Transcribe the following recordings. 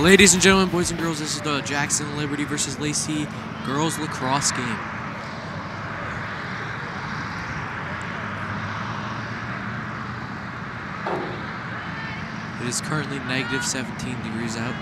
Ladies and gentlemen, boys and girls, this is the Jackson Liberty versus Lacey girls lacrosse game. It is currently negative 17 degrees out.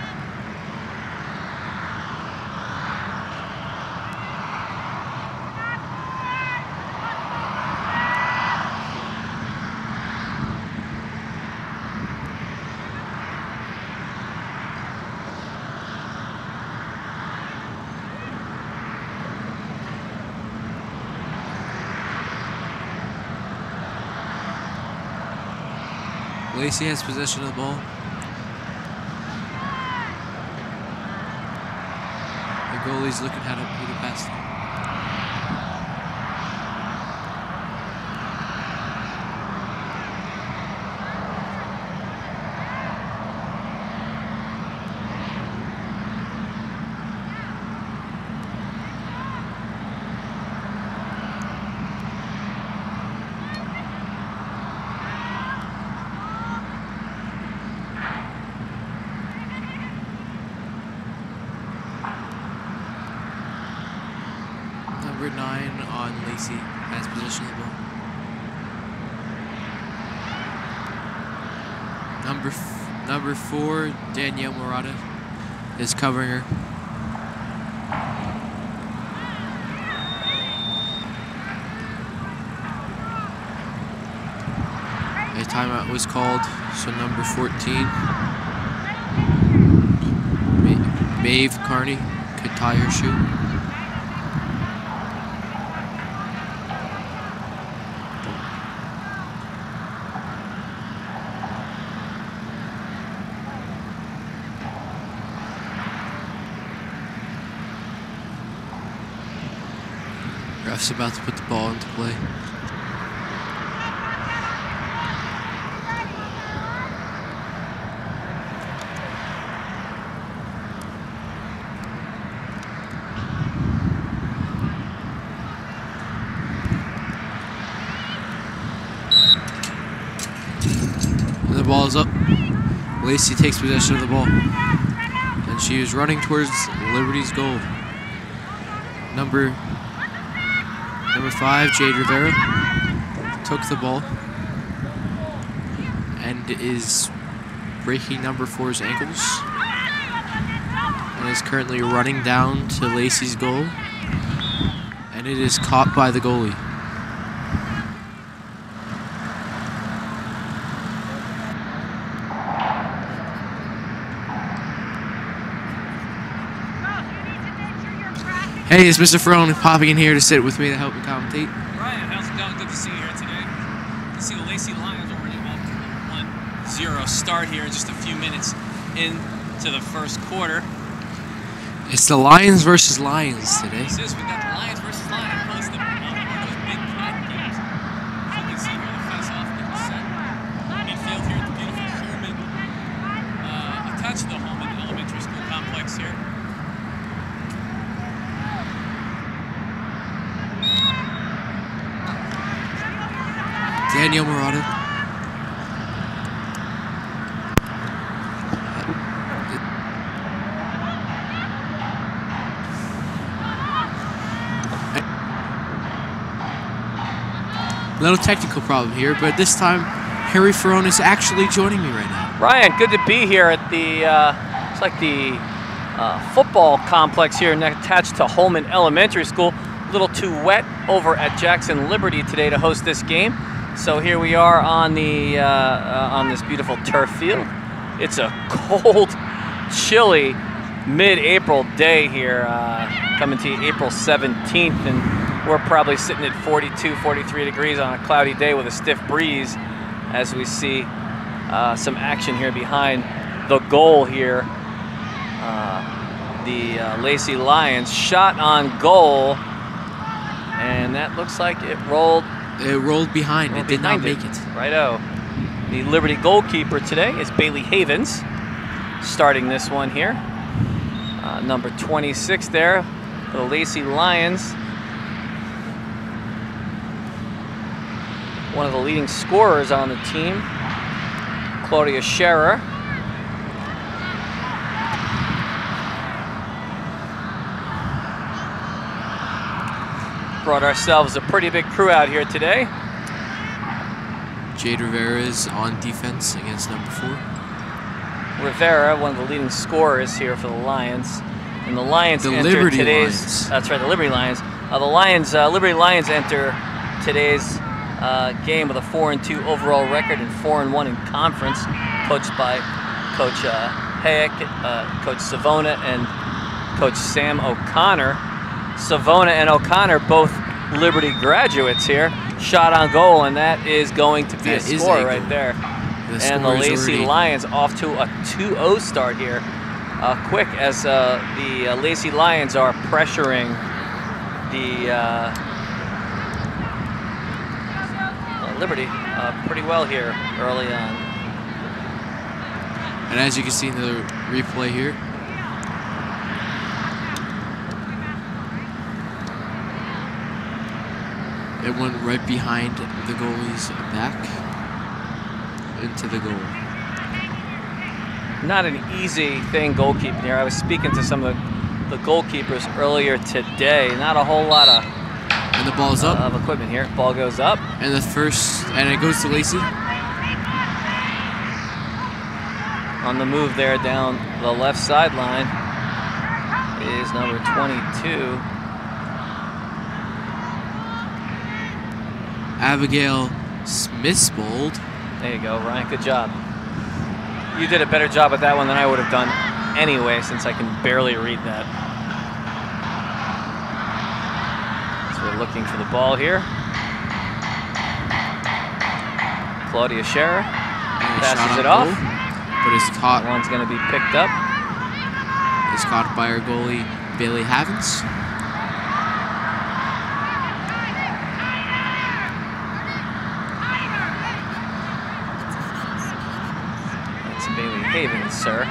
Lacey has possession of the ball. The goalie's looking how to put it past him. Number 9 on Lacey has possession of the ball. Number 4, Danielle Murata, is covering her. A timeout was called, so number 14, Maeve Carney, could tie her shoe. Ref's about to put the ball into play. And the ball is up. Lacey takes possession of the ball. And she is running towards Liberty's goal. Number 5, Jade Rivera, took the ball and is breaking number 4's ankles and is currently running down to Lacey's goal, and it is caught by the goalie. Hey, it's Mr. Ferrone popping in here to sit with me to help me commentate. Ryan, how's it going? Good to see you here today. You see the Lacey Lions already off to a 1-0 start here in just a few minutes into the first quarter. It's the Lions versus Lions today. This is, we got the Lions versus Lions. Plus the one of those big cat games. As you can see here, the face-off getting set. Midfield here at the beautiful Holman, attached to the Holman Elementary School complex here. Danielle Murata. Little technical problem here, but this time Harry Ferrone is actually joining me right now. Ryan, good to be here at the it's like the football complex here attached to Holman Elementary School. A little too wet over at Jackson Liberty today to host this game. So here we are on the on this beautiful turf field. It's a cold, chilly mid-April day here, coming to you April 17th, and we're probably sitting at 42, 43 degrees on a cloudy day with a stiff breeze as we see some action here behind the goal here. The Lacey Lions shot on goal, and that looks like it rolled. It rolled behind. It did not make it. Righto. The Liberty goalkeeper today is Bailey Havens, starting this one here. Number 26 there for the Lacey Lions. One of the leading scorers on the team, Claudia Scherer. Brought ourselves a pretty big crew out here today. Jade Rivera is on defense against number 4. Rivera, one of the leading scorers here for the Lions. And the Lions The enter Liberty today's... Lions. That's right, the Liberty Lions. Liberty Lions enter today's game with a 4-2 overall record and 4-1 in conference, coached by Coach Hayek, Coach Savona, and Coach Sam O'Connor. Savona and O'Connor, both Liberty graduates here. Shot on goal, and that is going to be a score right there. And the Lacey Lions off to a 2-0 start here. Quick as the Lacey Lions are pressuring the Liberty pretty well here early on. And as you can see in the replay here, it went right behind the goalie's back into the goal. Not an easy thing goalkeeping here. I was speaking to some of the goalkeepers earlier today. Not a whole lot of And the ball's up. Of equipment here. Ball goes up. And it goes to Lacey. On the move there down the left sideline is number 22. Abigail Smithsbold. There you go, Ryan. Good job. You did a better job at that one than I would have done anyway, since I can barely read that. So we're looking for the ball here. Claudia Scherer passes it off. But it's caught. That one's going to be picked up. It's caught by our goalie, Bailey Havens. That's Bailey Havens, sir.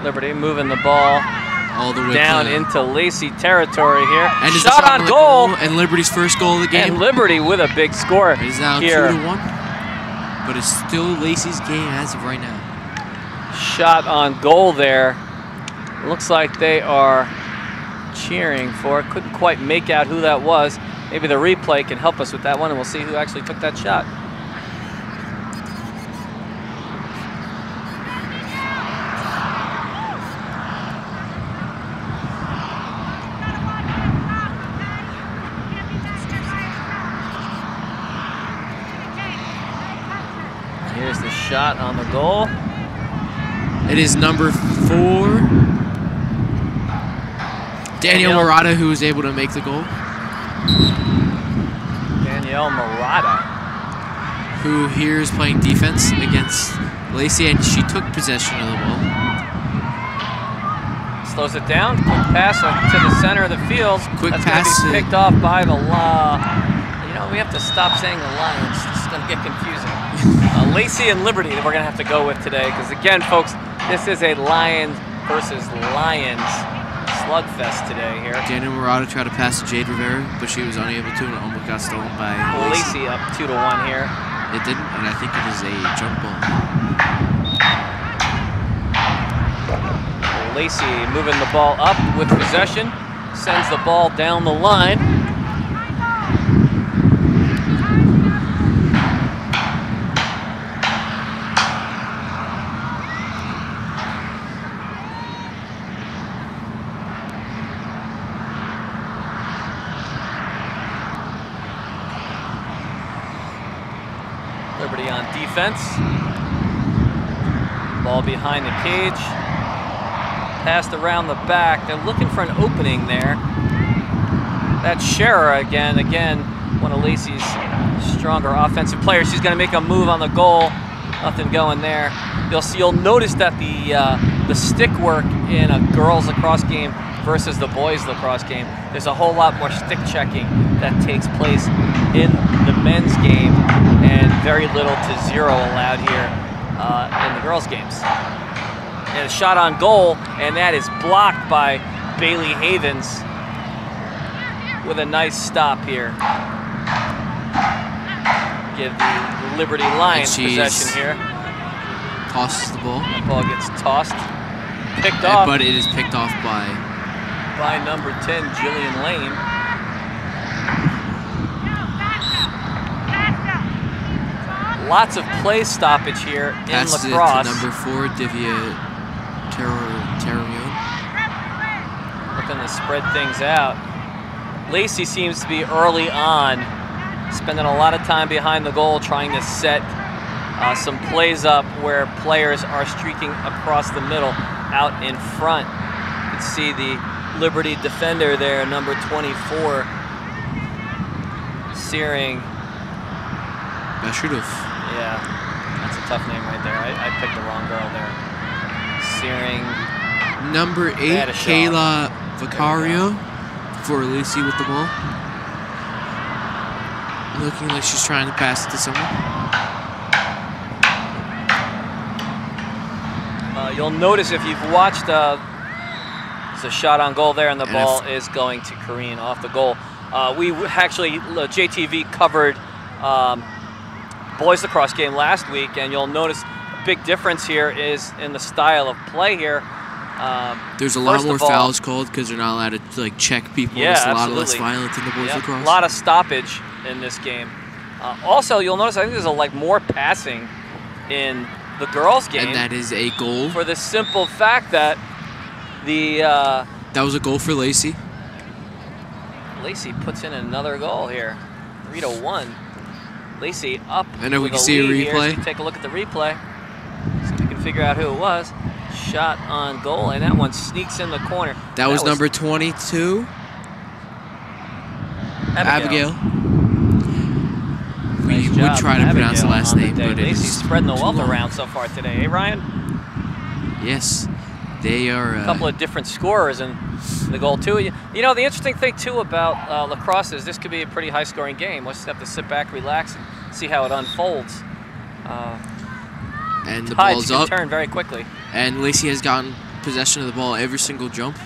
Liberty moving the ball all the way down into Lacey territory here. And shot on goal. And Liberty's first goal of the game. And Liberty with a big score. It is now here. 2-1. But it's still Lacey's game as of right now. Shot on goal there. Looks like they are cheering for it. Couldn't quite make out who that was. Maybe the replay can help us with that one, and we'll see who actually took that shot. Here's the shot on the goal. It is number 4, Danielle Murata, who was able to make the goal. Danielle Murata, who here is playing defense against Lacey, and she took possession of the ball. Slows it down. Quick pass to the center of the field. Quick That's pass. Gonna be picked off by the You know, we have to stop saying the Lions. This is going to get confusing. Lacey and Liberty that we're going to have to go with today, because again, folks, this is a Lions versus Lions slugfest today here. Daniel Murata tried to pass to Jade Rivera, but she was unable to, and almost got stolen by Lacey. Up 2-1 here. It didn't, and I think it is a jump ball. Lacey moving the ball up with possession, sends the ball down the line. Liberty on defense. Ball behind the cage. Passed around the back. They're looking for an opening there. That's Scherer again. Again, one of Lacey's stronger offensive players. She's going to make a move on the goal. Nothing going there. You'll notice that the stick work in a girls lacrosse game versus the boys lacrosse game, there's a whole lot more stick checking that takes place in the men's game, and very little to zero allowed here in the girls' games. And a shot on goal, and that is blocked by Bailey Havens with a nice stop here. Give the Liberty Lions possession here. Tosses the ball. The ball gets tossed. picked off. But it is picked off by number 10, Jillian Lane. Lots of play stoppage here in passes Lacrosse. it to number 4, Divya Terrarion. Looking to spread things out. Lacey seems to be early on, spending a lot of time behind the goal trying to set some plays up where players are streaking across the middle out in front. You can see the Liberty defender there, number 24, Searing. Bashudov. Yeah, that's a tough name right there. I picked the wrong girl there. Searing. Number 8, Kayla Vicario for Lacey with the ball. Looking like she's trying to pass it to someone. You'll notice if you've watched, it's a shot on goal there, and the ball is going to careen off the goal. We actually, JTV covered boys lacrosse game last week, and you'll notice a big difference here is in the style of play here. There's a lot more fouls called because they're not allowed to like check people. Yeah, it's a lot less violent in the boys lacrosse. A lot of stoppage in this game. Also, you'll notice I think there's more passing in the girls' game. And that is a goal. For the simple fact that that was a goal for Lacey. Lacey puts in another goal here, 3-1. Lacey up. And then we can see a replay. So take a look at the replay. So we can figure out who it was. Shot on goal, and that one sneaks in the corner. That was number 22. Abigail. We would try to pronounce the last name, but Lacey's spreading the wealth around so far today, eh, Ryan? Yes, they are. A couple of different scorers in the goal too. You know, the interesting thing too about lacrosse is this could be a pretty high-scoring game. We'll just have to sit back, relax, and see how it unfolds. And the ball's up. Turn very quickly. And Lacey has gotten possession of the ball every single jump.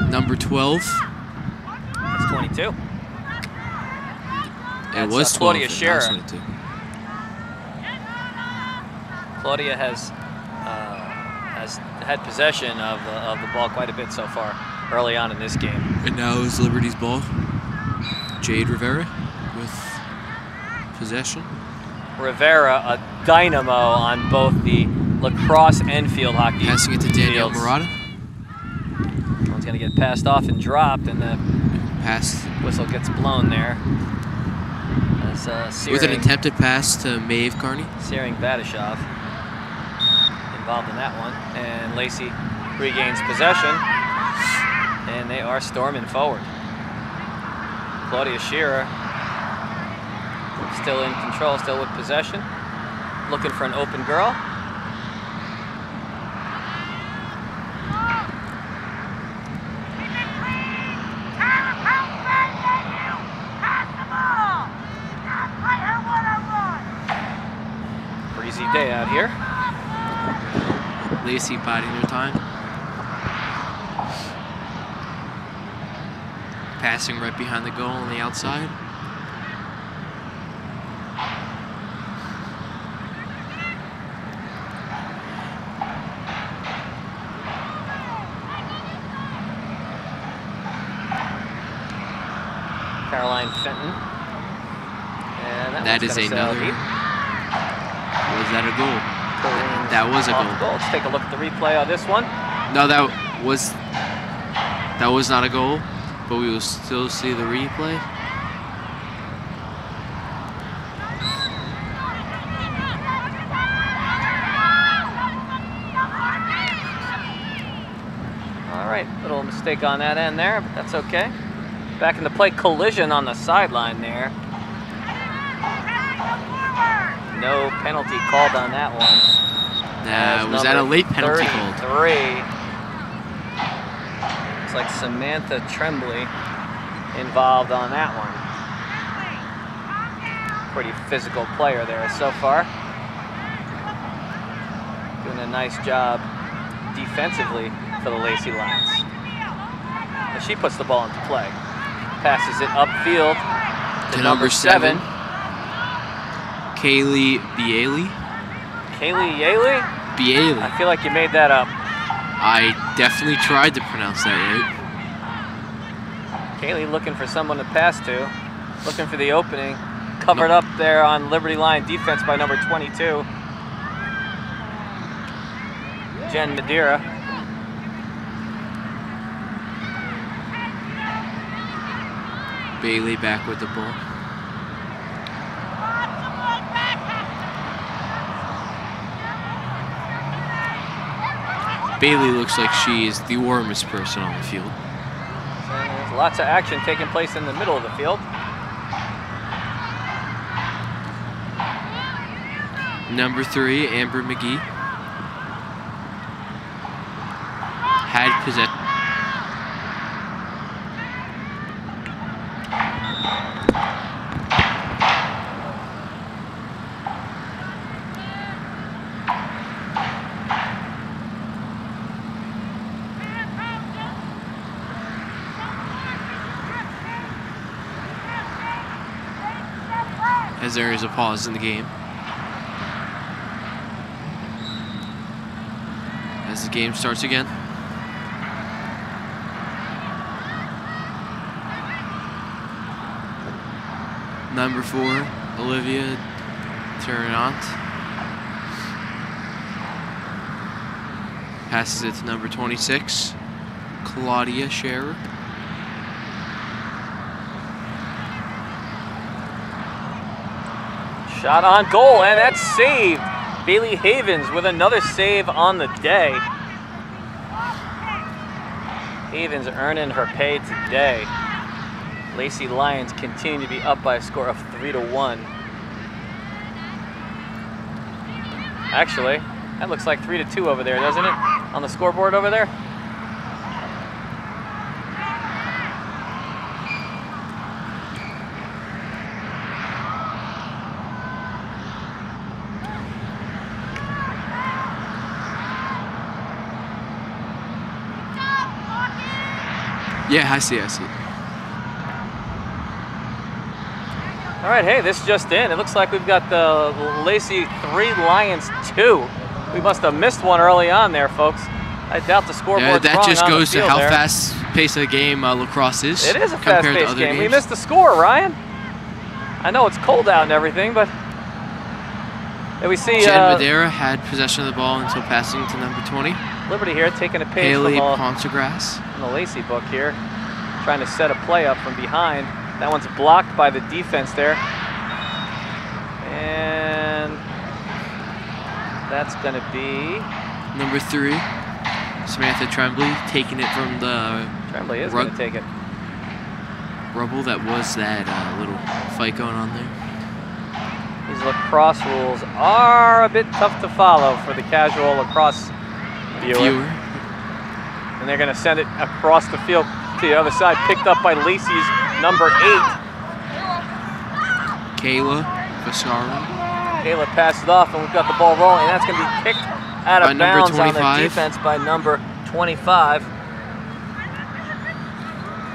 Number 12. That's 22. It was 12. Claudia Scherer. Claudia has had possession of the ball quite a bit so far early on in this game. And now is Liberty's ball. Jade Rivera with possession. Rivera, a dynamo on both the lacrosse and field hockey. Passing it to Danielle Murata. One's going to get passed off and dropped, and the whistle gets blown there. As, with an attempted pass to Maeve Carney. Searing Badashov involved in that one. And Lacey regains possession, and they are storming forward. Claudia Scherer still in control, still with possession. Looking for an open girl. Breezy day out here. Lacey biding their time. Passing right behind the goal on the outside. Caroline Fenton. And that is another. Was that a goal? That was a goal. Let's take a look at the replay of this one. No, that was not a goal, but we will still see the replay. All right, little mistake on that end there, but that's okay. Back into play, collision on the sideline there. No penalty called on that one. Was that a late penalty called? 33. Looks like Samantha Tremblay involved on that one. Pretty physical player there so far. Doing a nice job defensively for the Lacey Lions. And she puts the ball into play. Passes it upfield to number 7. Kaylee Bialy. Kaylee Yaley? Bailey. I feel like you made that up. I definitely tried to pronounce that right. Kaylee looking for someone to pass to. Looking for the opening. Covered up there on Liberty line defense by number 22. Jen Madeira. Bailey back with the ball. Bailey looks like she is the warmest person on the field. There's lots of action taking place in the middle of the field. Number 3, Amber McGee. Had possession. As there is a pause in the game. As the game starts again. Number 4, Olivia Ternant. Passes it to number 26, Claudia Scherer. Shot on goal, and that's saved. Bailey Havens with another save on the day. Havens earning her pay today. Lacey Lions continue to be up by a score of 3-1. Actually, that looks like 3-2 over there, doesn't it? On the scoreboard over there? Yeah, I see. All right, hey, this just in. It looks like we've got the Lacey 3, Lions 2. We must have missed one early on there, folks. I doubt the scoreboard's that wrong just on goes the to field how there. fast pace of the game lacrosse is. It is a compared to fast-paced other game. games. We missed the score, Ryan. I know it's cold out and everything, but we see Jen Madeira had possession of the ball until passing to number 20. Liberty here taking a page Haley from Pontegrass. the Lacey book here, trying to set a play up from behind. That one's blocked by the defense there. And that's going to be Number 3, Samantha Tremblay, taking it from the Tremblay is going to take it. Rubble that was that little fight going on there. These lacrosse rules are a bit tough to follow for the casual lacrosse viewer. And they're going to send it across the field to the other side, picked up by Lacey's number 8. Kayla Fasaro. Kayla passed it off, and we've got the ball rolling. And that's going to be kicked out of bounds on the defense by number 25.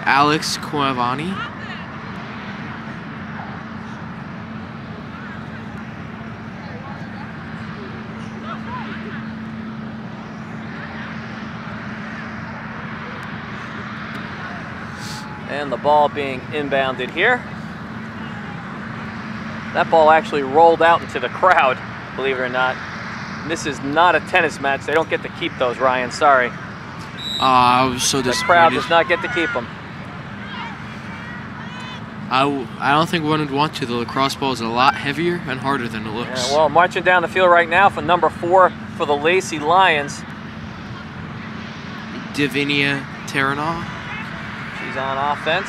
Alex Cuevani. And the ball being inbounded here. That ball actually rolled out into the crowd, believe it or not. And this is not a tennis match. They don't get to keep those, Ryan. Sorry. I was so The disappointed. crowd does not get to keep them. I don't think one would want to. The lacrosse ball is a lot heavier and harder than it looks. Yeah, well, marching down the field right now for number 4 for the Lacey Lions. Divinia Terranau. She's on offense.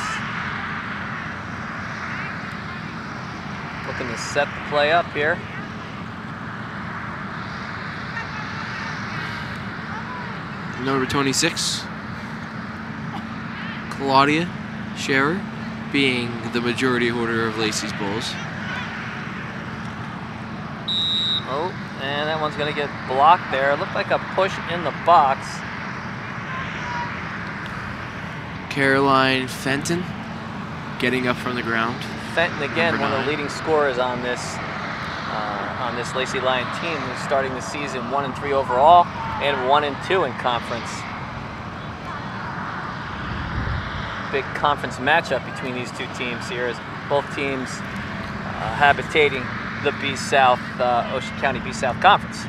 Looking to set the play up here. Number 26, Claudia Scherer, being the majority holder of Lacey's balls. Oh, and that one's going to get blocked there. It looked like a push in the box. Caroline Fenton getting up from the ground. Fenton again, one of the leading scorers on this on this Lacey Lion team, who's starting the season 1-3 overall and 1-2 in conference. Big conference matchup between these two teams here, as both teams habitating the B-South, Ocean County B-South Conference.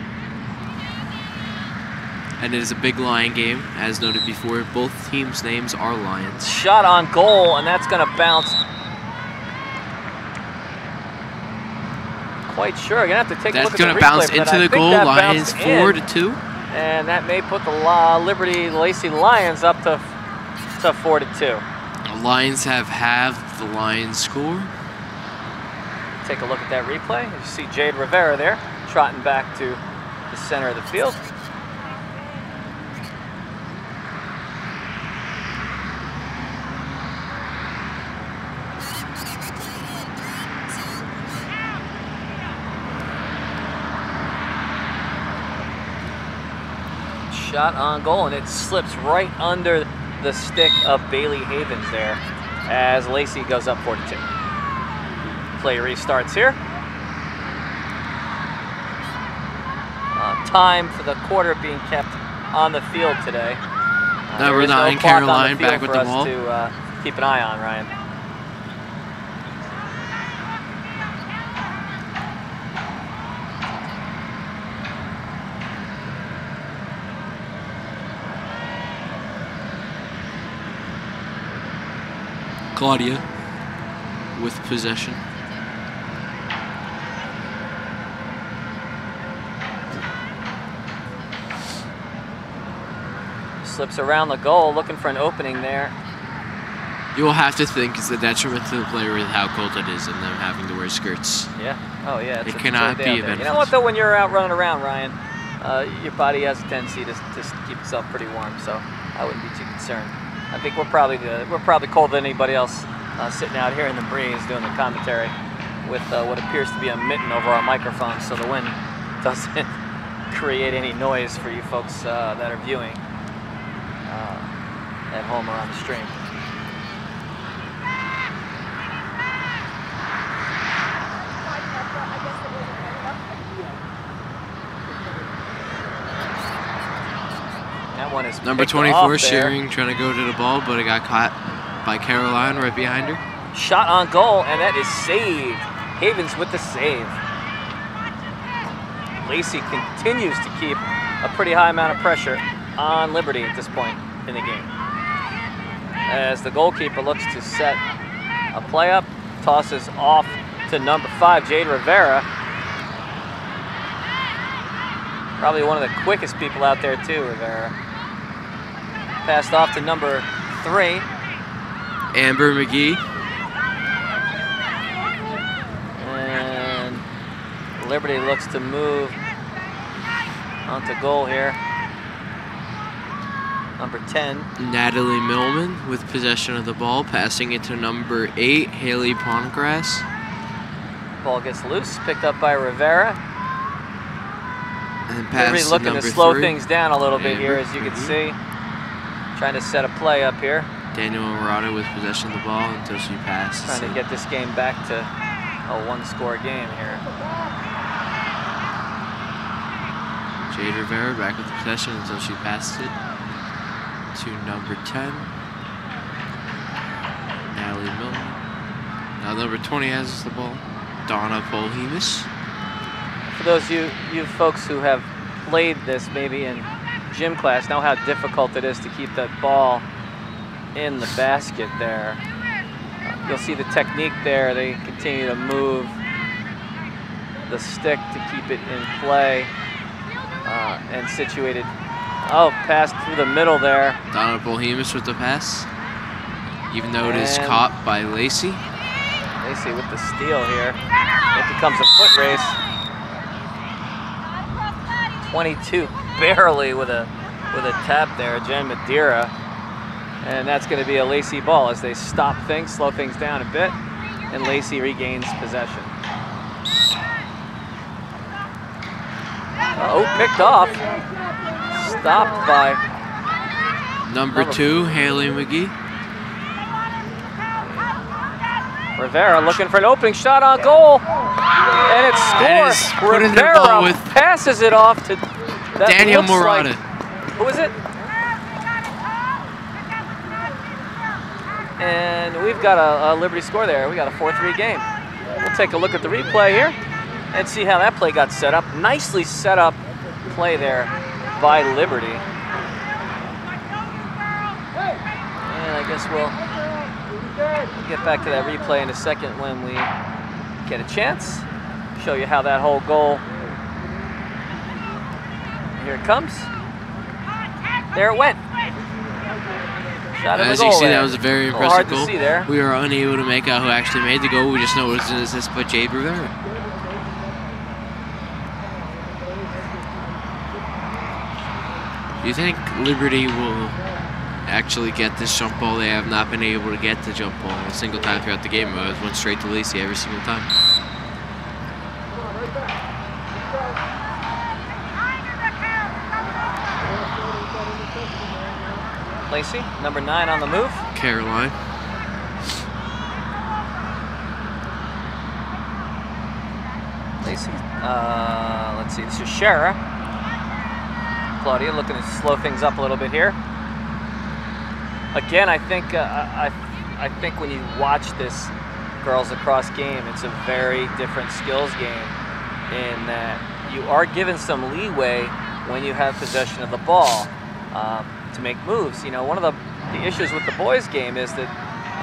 And it is a big Lion game, as noted before. Both teams' names are Lions. Shot on goal, and that's going to bounce. Quite sure. You're going to have to take a look at the replay. That's going to bounce into the goal. Lions 4-2. And that may put the Liberty Lacey Lions up to 4-2. The Lions have halved the Lions score. Take a look at that replay. You see Jade Rivera there, trotting back to the center of the field. Shot on goal, and it slips right under the stick of Bailey Havens there as Lacey goes up 4-2. Play restarts here. Time for the quarter being kept on the field today. Number 9, Caroline, back with the ball. To keep an eye on, Ryan. Claudia with possession. Slips around the goal, looking for an opening there. You will have to think it's a detriment to the player with how cold it is and them having to wear skirts. Yeah. Oh, yeah. It cannot be a benefit. You know what, though? When you're out running around, Ryan, your body has a tendency to just keep itself pretty warm, so I wouldn't be too concerned. I think we're probably colder than anybody else sitting out here in the breeze doing the commentary with what appears to be a mitten over our microphone, so the wind doesn't create any noise for you folks that are viewing at home or on the stream. That one is number 24, Shearing, trying to go to the ball, but it got caught by Caroline right behind her. Shot on goal, and that is saved. Havens with the save. Lacey continues to keep a pretty high amount of pressure on Liberty at this point in the game. As the goalkeeper looks to set a play up, tosses off to number 5, Jade Rivera. Probably one of the quickest people out there too, Rivera. Passed off to number 3. Amber McGee. And Liberty looks to move onto goal here. Number 10. Natalie Millman with possession of the ball, passing it to number 8, Haley Pongrass. Ball gets loose, picked up by Rivera. And pass looking to to slow 3. things down a little bit here, as you can see. Trying to set a play up here. Daniel Murata with possession of the ball until she passes. Trying to get this game back to a 1-score game here. Jade Rivera back with the possession until she passes it to number 10, Natalie Millman. Now number 20 has the ball, Donna Polhemus. For those of you folks who have played this maybe in gym class, know how difficult it is to keep that ball in the basket there. You'll see the technique there. They continue to move the stick to keep it in play and situated. Oh, pass through the middle there. Donna Polhemus with the pass, even though it is caught by Lacey. Lacey with the steal here. It becomes a foot race. 22 barely with a tap there, Jen Madeira. And that's going to be a Lacey ball as they stop things, slow things down a bit, and Lacey regains possession. Oh, picked off. Stopped by number 2, Haley McGee. Rivera looking for an opening shot on goal. And it's scored. And is putting the ball with passes it off to Daniel Morata. Who is it? And we've got a Liberty score there. We got a 4-3 game. We'll take a look at the replay here and see how that play got set up. Nicely set up play there by Liberty. And I guess we'll get back to that replay in a second when we get a chance. Show you how that whole goal. Here it comes. There it went. As you can see, that was a very impressive goal. See there. We are unable to make out who actually made the goal. We just know it was an assist by Jade Rivera. Do you think Liberty will actually get this jump ball? They have not been able to get the jump ball a single time throughout the game. It went straight to Lacey every single time. Lacey, number 9 on the move. Caroline. Lacey. Let's see. This is Shara. Claudia looking to slow things up a little bit here. Again, I think when you watch this girls lacrosse game, it's a very different skills game in that you are given some leeway when you have possession of the ball. To make moves. You know, one of the issues with the boys' game is that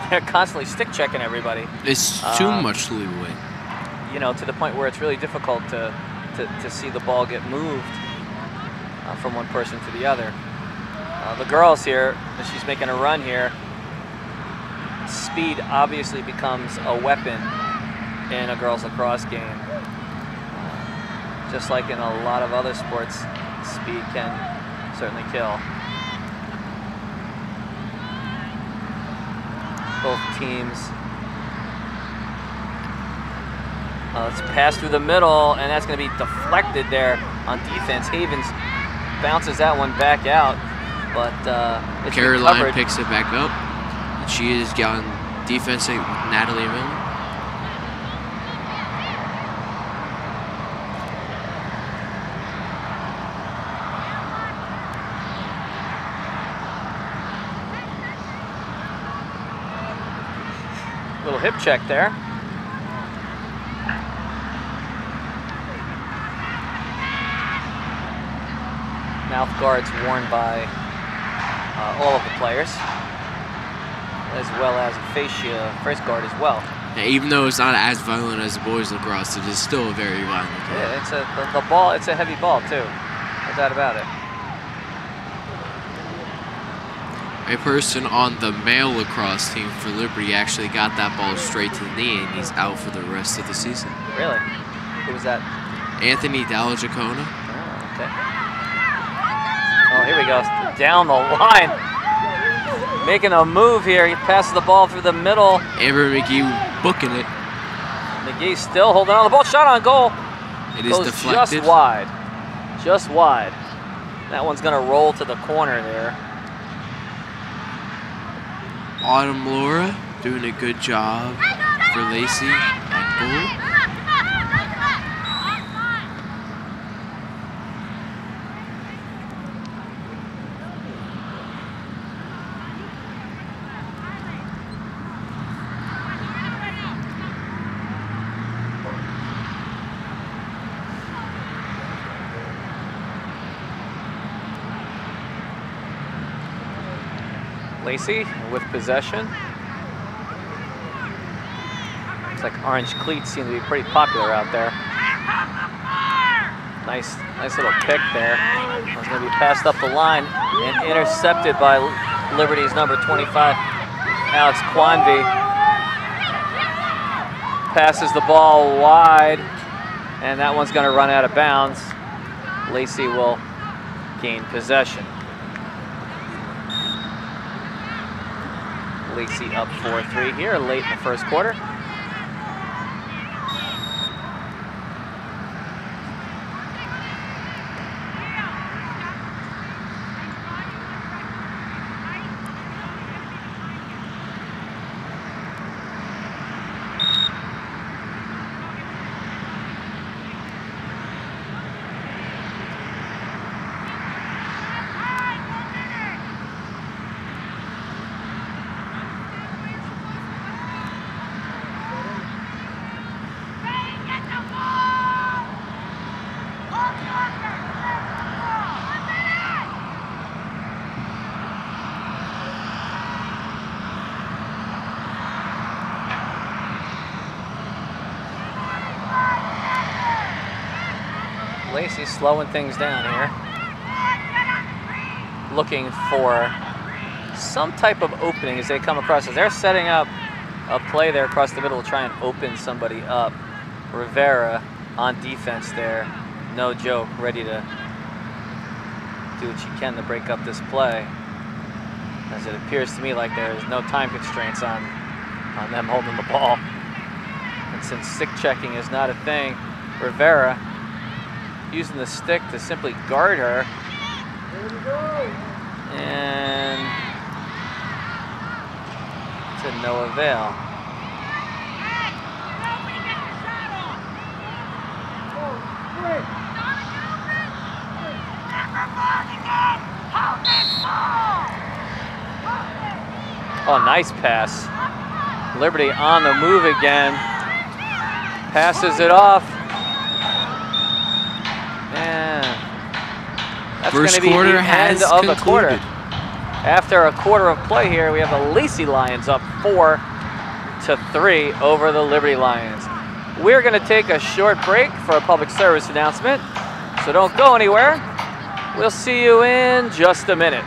they're constantly stick checking everybody. It's too much leeway. You know, to the point where it's really difficult to see the ball get moved from one person to the other. The girls here, she's making a run here. Speed obviously becomes a weapon in a girls' lacrosse game. Just like in a lot of other sports, speed can certainly kill. Both teams. It's passed through the middle, and that's going to be deflected there on defense. Havens bounces that one back out, but it's Caroline recovered. Picks it back up. And she has gotten defense with Natalie Miller. Little hip check there. Mouth guards worn by all of the players, as well as a face guard as well. Yeah, even though it's not as violent as the boys lacrosse, it is still a very violent game. Yeah, it's the ball. It's a heavy ball too. No doubt about it. A person on the male lacrosse team for Liberty actually got that ball straight to the knee, and he's out for the rest of the season. Really? Who was that? Anthony Dalajacona. Oh, okay. Oh, here we go. Down the line. Making a move here. He passes the ball through the middle. Amber McGee booking it. McGee still holding on the ball. Shot on goal. It is deflected. Just wide. Just wide. That one's going to roll to the corner there. Autumn Laura doing a good job for Lacey at goal. Lacey with possession. Looks like orange cleats seem to be pretty popular out there. Nice little pick there. It's going to be passed up the line and intercepted by Liberty's number 25, Alex Quanvey. Passes the ball wide, and that one's going to run out of bounds. Lacey will gain possession. Lacey up 4-3 here late in the first quarter. Lacey slowing things down here. Looking for some type of opening as they come across. As they're setting up a play there across the middle to try and open somebody up. Rivera on defense there. No joke, ready to do what she can to break up this play. As it appears to me like there's no time constraints on them holding the ball. And since stick checking is not a thing, Rivera using the stick to simply guard her. And to no avail. Oh, nice pass. Liberty on the move again. Passes it off. And that's going to be the end of the quarter. After a quarter of play here, we have the Lacey Lions up 4-3 over the Liberty Lions. We're going to take a short break for a public service announcement, so don't go anywhere. We'll see you in just a minute.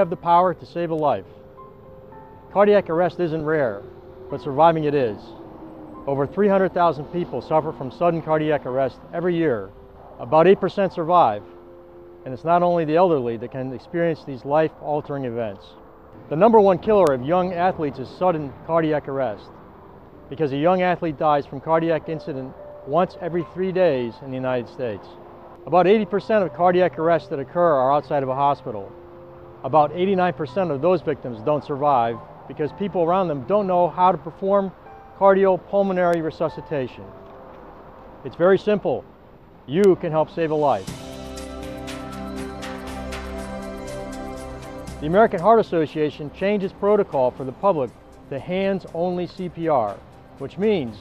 have the power to save a life. Cardiac arrest isn't rare, but surviving it is. Over 300,000 people suffer from sudden cardiac arrest every year. About 8% survive, and it's not only the elderly that can experience these life-altering events. The #1 killer of young athletes is sudden cardiac arrest, because a young athlete dies from cardiac incident once every 3 days in the United States. About 80% of cardiac arrests that occur are outside of a hospital. About 89% of those victims don't survive because people around them don't know how to perform cardiopulmonary resuscitation. It's very simple. You can help save a life. The American Heart Association changed its protocol for the public to hands-only CPR, which means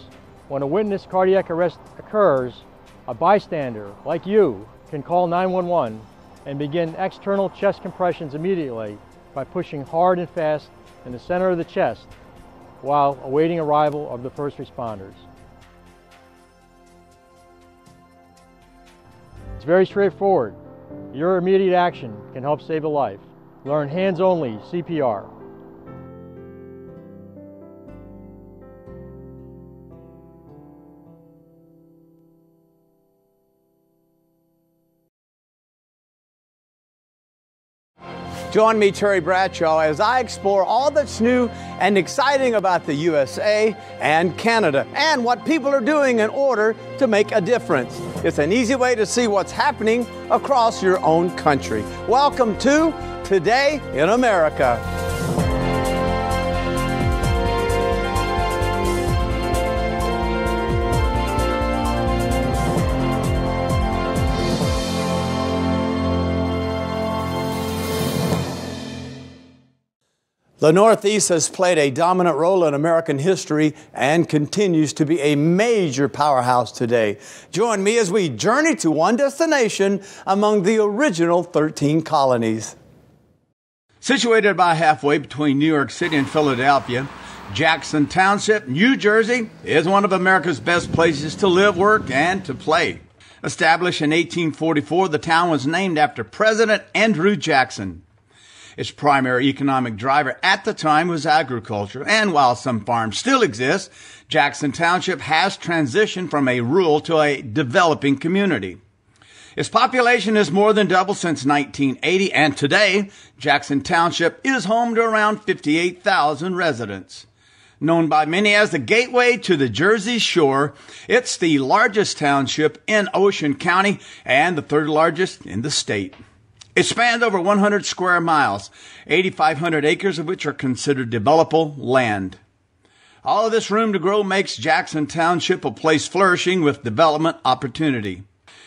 when a witness cardiac arrest occurs, a bystander, like you, can call 911 and begin external chest compressions immediately by pushing hard and fast in the center of the chest while awaiting arrival of the first responders. It's very straightforward. Your immediate action can help save a life. Learn hands-only CPR. Join me, Terry Bradshaw, as I explore all that's new and exciting about the USA and Canada and what people are doing in order to make a difference. It's an easy way to see what's happening across your own country. Welcome to Today in America. The Northeast has played a dominant role in American history and continues to be a major powerhouse today. Join me as we journey to one destination among the original 13 colonies. Situated about halfway between New York City and Philadelphia, Jackson Township, New Jersey, is one of America's best places to live, work, and to play. Established in 1844, the town was named after President Andrew Jackson. Its primary economic driver at the time was agriculture, and while some farms still exist, Jackson Township has transitioned from a rural to a developing community. Its population has more than doubled since 1980, and today, Jackson Township is home to around 58,000 residents. Known by many as the gateway to the Jersey Shore, it's the largest township in Ocean County and the third largest in the state. It spans over 100 square miles, 8,500 acres of which are considered developable land. All of this room to grow makes Jackson Township a place flourishing with development opportunity.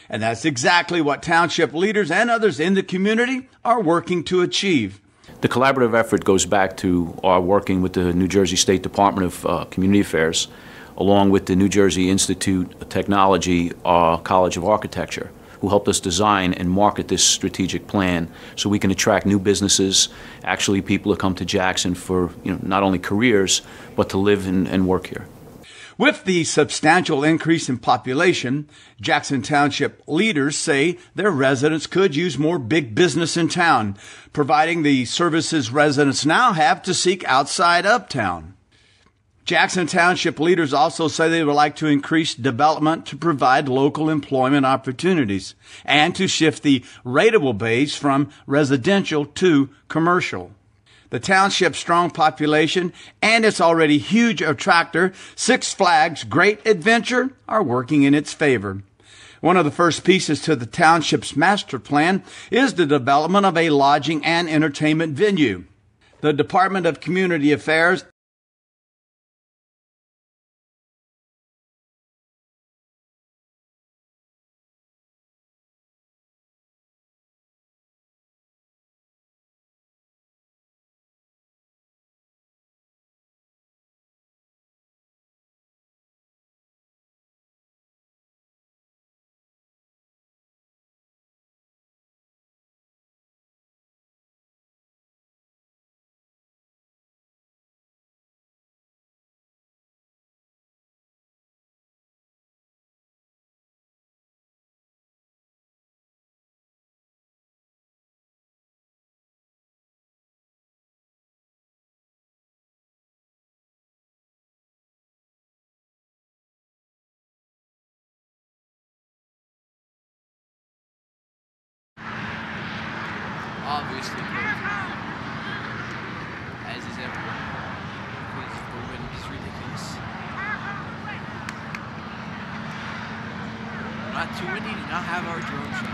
And that's exactly what township leaders and others in the community are working to achieve. The collaborative effort goes back to our working with the New Jersey State Department of Community Affairs, along with the New Jersey Institute of Technology College of Architecture, who helped us design and market this strategic plan so we can attract new businesses, actually people who come to Jackson for not only careers, but to live and work here. With the substantial increase in population, Jackson Township leaders say their residents could use more big business in town, providing the services residents now have to seek outside of town. Jackson Township leaders also say they would like to increase development to provide local employment opportunities and to shift the rateable base from residential to commercial. The township's strong population and its already huge attractor, Six Flags Great Adventure, are working in its favor. One of the first pieces to the township's master plan is the development of a lodging and entertainment venue. The Department of Community Affairs obviously good, as is everyone, because the wind is ridiculous. Not too windy, do not have our drone shot.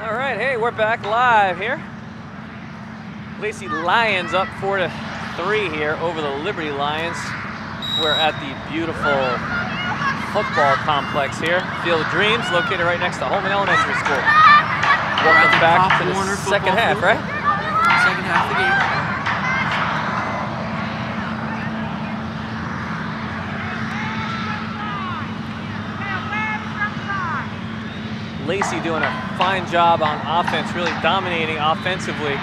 All right, hey, we're back live here. Lacey Lions up 4-3 here over the Liberty Lions. We're at the beautiful football complex here. Field of Dreams, located right next to Holman Elementary School. Welcome back to the second half, right? Second half of the game. Lacey doing a fine job on offense, really dominating offensively.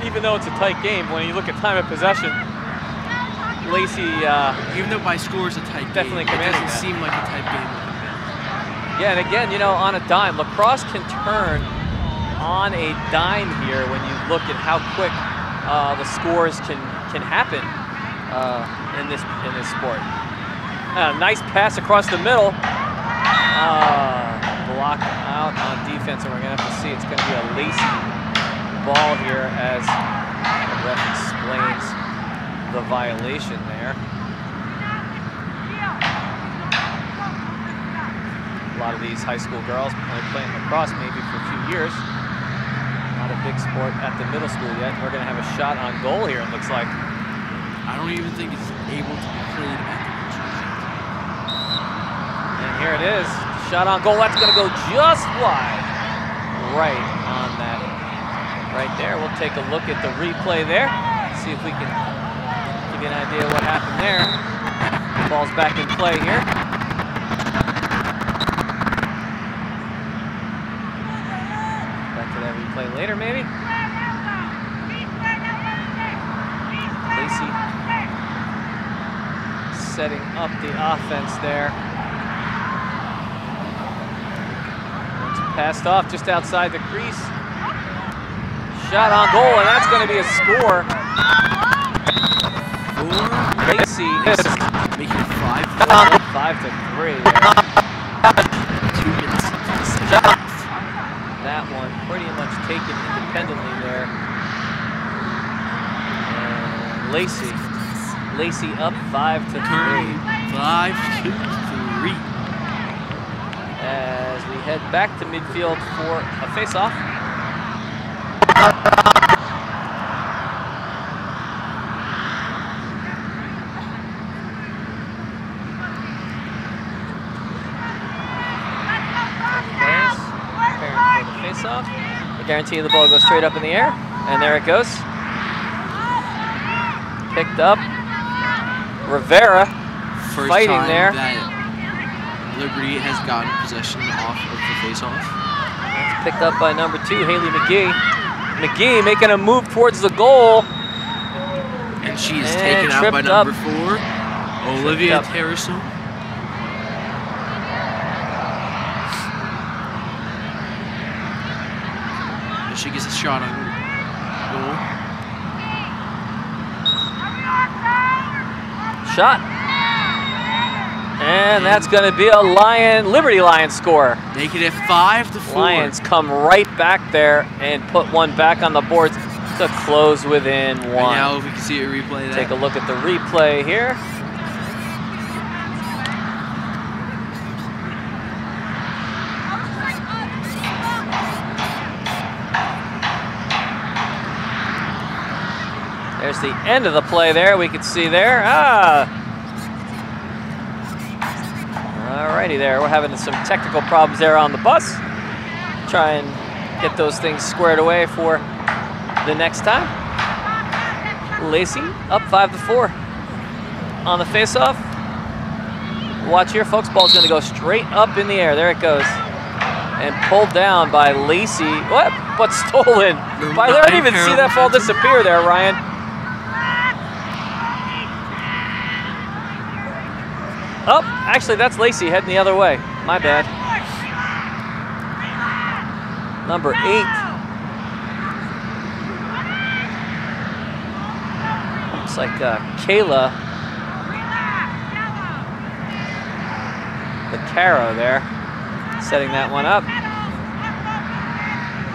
Even though it's a tight game, when you look at time of possession, Lacey, even though by score is a tight definitely game, it commanding doesn't seem like a tight game. Yeah, and again, you know, on a dime, Lacrosse can turn on a dime here when you look at how quick the scores can happen in this sport. Nice pass across the middle. Blocked out on defense, and we're gonna have to see. It's gonna be a Lacey ball here as the ref explains the violation there. A lot of these high school girls only playing lacrosse maybe for a few years. Not a big sport at the middle school yet. We're gonna have a shot on goal here, it looks like. I don't even think it's able to be played at the middle school. And here it is. Shot on goal, that's gonna go just wide. Right on that, right there. We'll take a look at the replay there. See if we can give you an idea of what happened there. Ball's back in play here. Back to that replay later, maybe. Lacey setting up the offense there. Passed off just outside the crease. Shot on goal, and that's going to be a score. Lacey is making it 5-3 there. 2 minutes. That one pretty much taken independently there. And Lacey up 5-3. 5-3. As we head back to midfield for a face-off. Preparing for the face-off. I guarantee the ball goes straight up in the air, and there it goes. Picked up. Rivera First fighting time there. That Liberty has gotten possession off of the face-off. It's picked up by number 2, Haley McGee. McGee making a move towards the goal. And she is taken out by number 4, Olivia Terrason. And she gets a shot on goal. Shot. And that's going to be a Liberty Lions score. Making it 5-4. Lions come right back there and put one back on the boards to close within 1. And now if we can see a replay of that. Take a look at the replay here. There's the end of the play there. We can see there. Alrighty there. We're having some technical problems there on the bus. Try and get those things squared away for the next time. Lacey up 5-4 on the face-off. Watch here, folks. Ball's going to go straight up in the air. There it goes. And pulled down by Lacey. What? But stolen by there. I didn't even see that ball disappear there, Ryan. Oh, actually, that's Lacey heading the other way. My bad. Number 8. Looks like Kayla Taro there, setting that one up.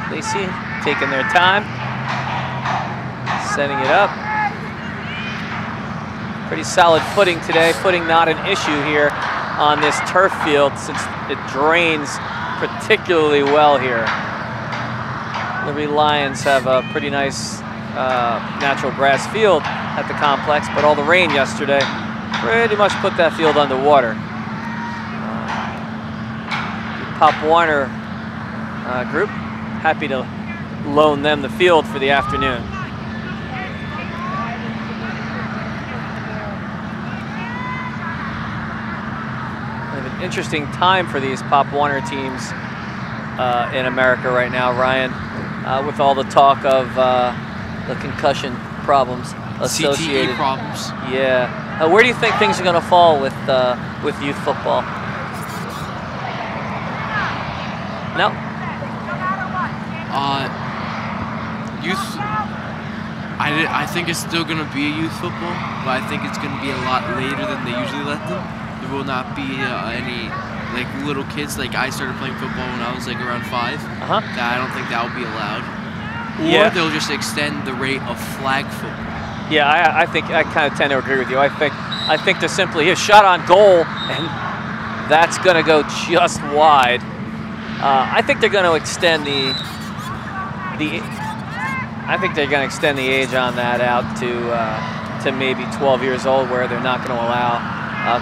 Lacey taking their time, setting it up. Pretty solid footing today. Footing not an issue here on this turf field since it drains particularly well here. Liberty Lions have a pretty nice natural grass field at the complex, but all the rain yesterday pretty much put that field underwater. Pop Warner group, happy to loan them the field for the afternoon. An interesting time for these Pop Warner teams in America right now, Ryan, with all the talk of the concussion problems associated. CTE problems. Yeah. Where do you think things are going to fall with youth football? No. Youth. I think it's still going to be a youth football, but I think it's going to be a lot later than they usually let them. There will not be any like little kids. Like I started playing football when I was like around 5. I don't think that will be allowed. Or they'll just extend the rate of flag football. Yeah, I think I kind of tend to agree with you. I think they're simply a shot on goal, and that's going to go just wide. I think they're going to extend the age on that out to maybe 12 years old, where they're not going to allow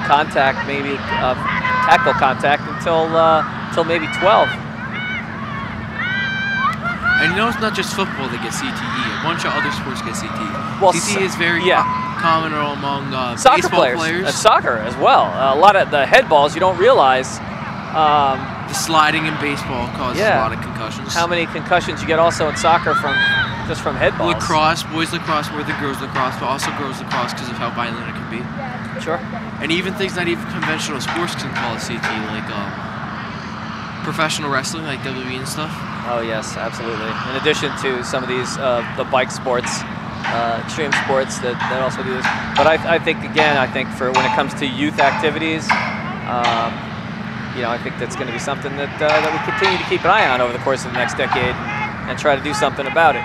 contact, maybe tackle contact until maybe 12. And you know, it's not just football that gets CTE. A bunch of other sports get CTE. Well, CTE is very common among soccer baseball players. Soccer as well. A lot of the head balls you don't realize. The sliding in baseball causes a lot of concussions. How many concussions you get also in soccer just from head balls? Lacrosse, boys lacrosse more than girls lacrosse, but also girls lacrosse because of how violent it can be. Sure. And even things not even conventional sports can cause CTE, like professional wrestling, like WWE and stuff. Oh yes, absolutely. In addition to some of these the bike sports, extreme sports that also do this. But I think again, for when it comes to youth activities, I think that's going to be something that we continue to keep an eye on over the course of the next decade and try to do something about it.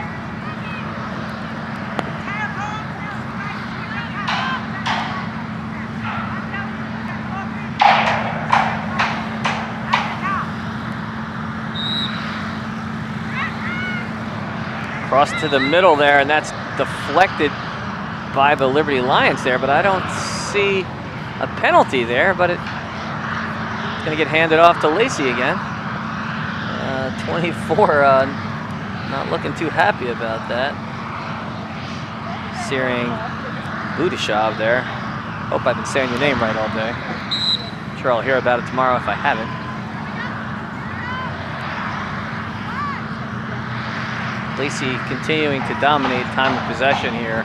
Cross to the middle there, and that's deflected by the Liberty Lions there, but I don't see a penalty there, but it's going to get handed off to Lacey again. 24, not looking too happy about that. Searing Budishov there. Hope I've been saying your name right all day. I'm sure I'll hear about it tomorrow if I haven't. Lacey continuing to dominate time of possession here.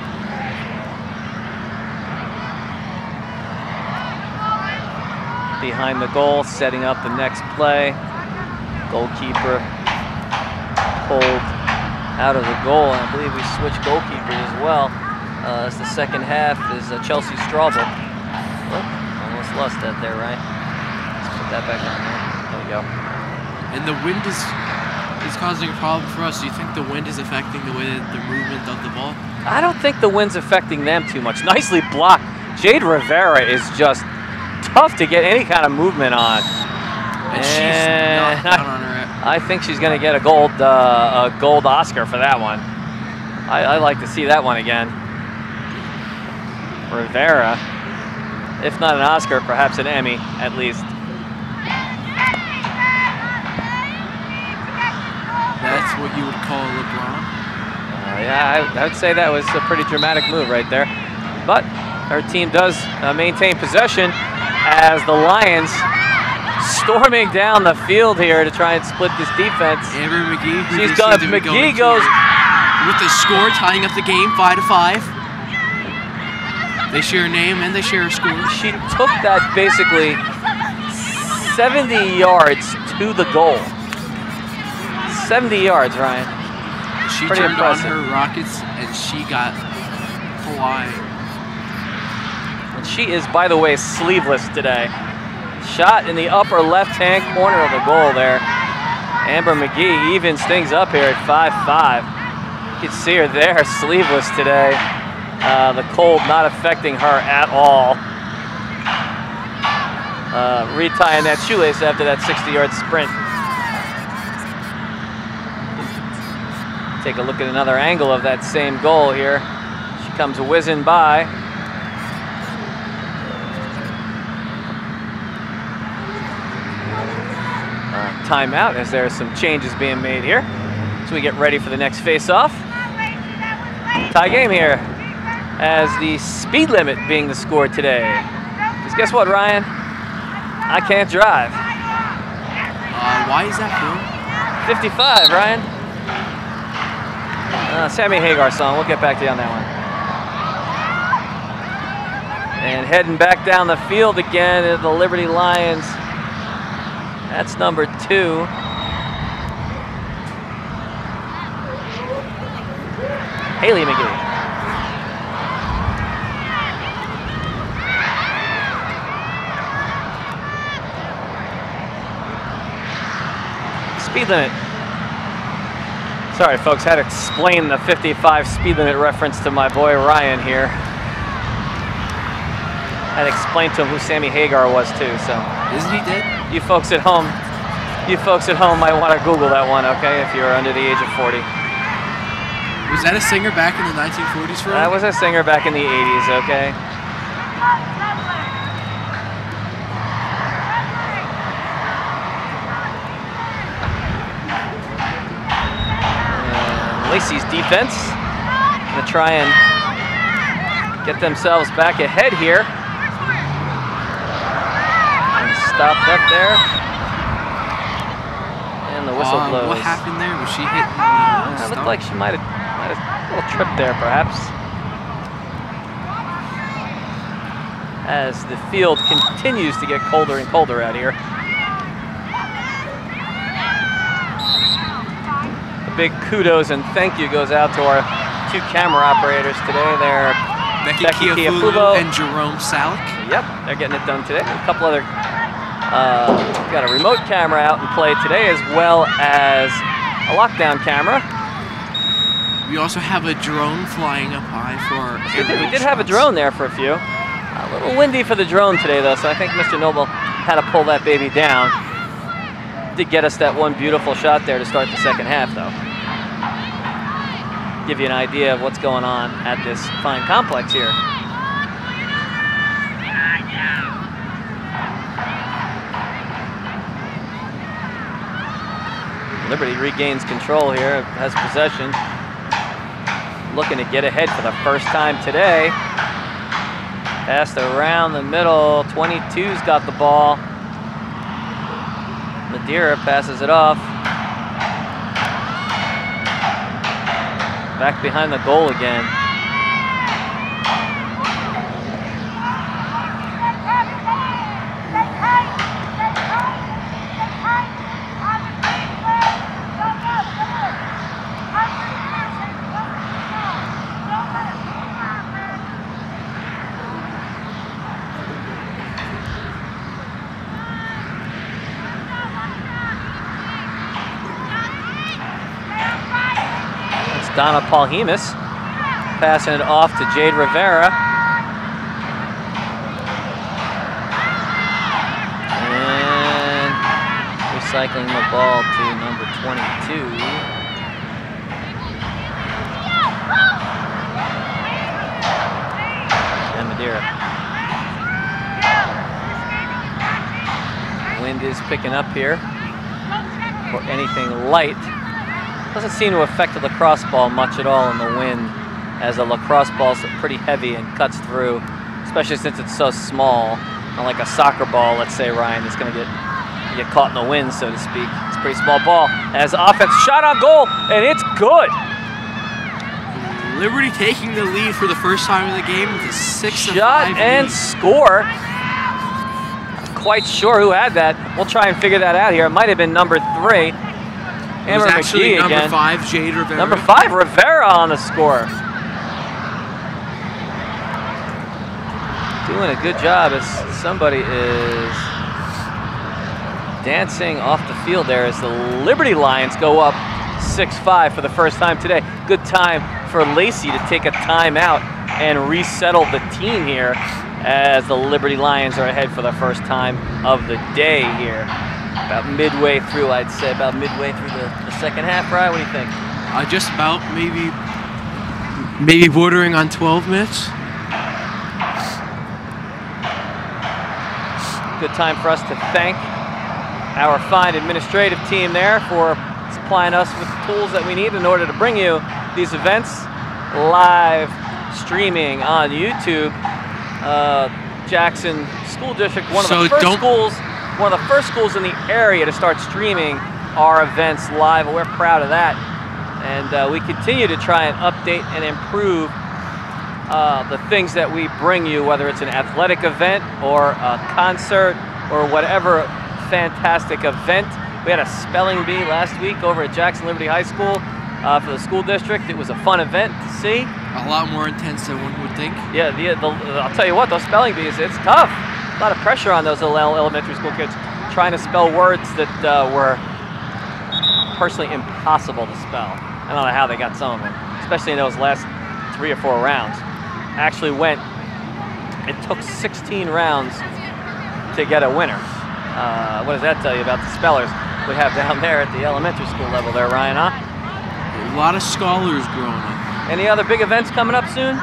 Behind the goal, setting up the next play. Goalkeeper pulled out of the goal, and I believe we switched goalkeepers as well. As the second half is Chelsea Strawble. Oh, almost lost that there, right? Let's put that back on there. There we go. And the wind is causing a problem for us. Do you think the wind is affecting the way that the movement of the ball? I don't think the wind's affecting them too much. Nicely blocked. Jade Rivera is just tough to get any kind of movement on. And she's knocked down on her. I think she's going to get a gold Oscar for that one. I like to see that one again. Rivera, if not an Oscar, perhaps an Emmy at least. That's what you would call LeBron? Yeah, I would say that was a pretty dramatic move right there. But our team does maintain possession as the Lions storming down the field here to try and split this defense. Amber McGee. She's done. McGee goes with the score, tying up the game 5-5. They share a name and they share a score. She took that basically 70 yards to the goal. 70 yards, Ryan. She pretty turned impressive. on her rockets and she got flying. And she is, by the way, sleeveless today. Shot in the upper left-hand corner of the goal there. Amber McGee evens things up here at 5'5". You can see her there, sleeveless today. The cold not affecting her at all. Retying that shoelace after that 60-yard sprint. Take a look at another angle of that same goal here. She comes whizzing by. Timeout as there are some changes being made here. So we get ready for the next face-off. Tie game here as the speed limit being the score today. Because guess what, Ryan? I can't drive. Why is that, Phil? 55, Ryan. Sammy Hagar song. We'll get back to you on that one. And heading back down the field again at the Liberty Lions. That's number 2. Haley McGee. Speed limit. Sorry, folks, had to explain the 55 speed limit reference to my boy Ryan here. Had to explain to him who Sammy Hagar was too. So, isn't he dead? You folks at home might want to Google that one, okay? If you're under the age of 40. Was that a singer back in the 1940s for him? That was a singer back in the 80s, okay? Lacey's defense gonna try and get themselves back ahead here. And stopped up there. And the whistle blows. What happened there? Was she hit? It looked like she might have a little trip there, perhaps. As the field continues to get colder and colder out here. Big kudos and thank you goes out to our 2 camera operators today. They're Becky Kiafulo and Jerome Salick. Yep, they're getting it done today. A couple other, got a remote camera out in play today as well as a lockdown camera. We also have a drone flying up high for We did have a drone there for a few. A little windy for the drone today though, so I think Mr. Noble had to pull that baby down. Did get us that one beautiful shot there to start the second half though. Give you an idea of what's going on at this fine complex here. Liberty regains control here, has possession. Looking to get ahead for the first time today. Passed around the middle, 22's got the ball. Madeira passes it off. Back behind the goal again. Donna Paulhemus passing it off to Jade Rivera. And recycling the ball to number 22. And Madeira. Wind is picking up here for anything light. Doesn't seem to affect the lacrosse ball much at all in the wind, as the lacrosse ball's pretty heavy and cuts through, especially since it's so small. Not like a soccer ball, let's say, Ryan, that's going to get caught in the wind, so to speak. It's a pretty small ball. As offense shot on goal, and it's good. Liberty taking the lead for the first time in the game with a 6-5 shot and lead. Score. Not quite sure who had that. We'll try and figure that out here. It might have been number 3. It was actually McGee number again. 5, Jade Rivera. Number 5, Rivera on the score. Doing a good job as somebody is dancing off the field there as the Liberty Lions go up 6-5 for the first time today. Good time for Lacey to take a timeout and resettle the team here as the Liberty Lions are ahead for the first time of the day here. About midway through, I'd say, about midway through the second half, right? What do you think? Just about, maybe bordering on 12 minutes. Good time for us to thank our fine administrative team there for supplying us with the tools that we need in order to bring you these events live streaming on YouTube. Jackson School District, one of the first schools in the area to start streaming our events live. We're proud of that, and we continue to try and update and improve the things that we bring you, whether it's an athletic event or a concert or whatever fantastic event. We had a spelling bee last week over at Jackson Liberty High School for the school district. It was a fun event to see. A lot more intense than one would think. Yeah, I'll tell you what, those spelling bees, it's tough. A lot of pressure on those elementary school kids trying to spell words that were personally impossible to spell. I don't know how they got some of them, especially in those last 3 or 4 rounds. Actually it took 16 rounds to get a winner. What does that tell you about the spellers we have down there at the elementary school level there, Ryan, huh? A lot of scholars growing up. Any other big events coming up soon?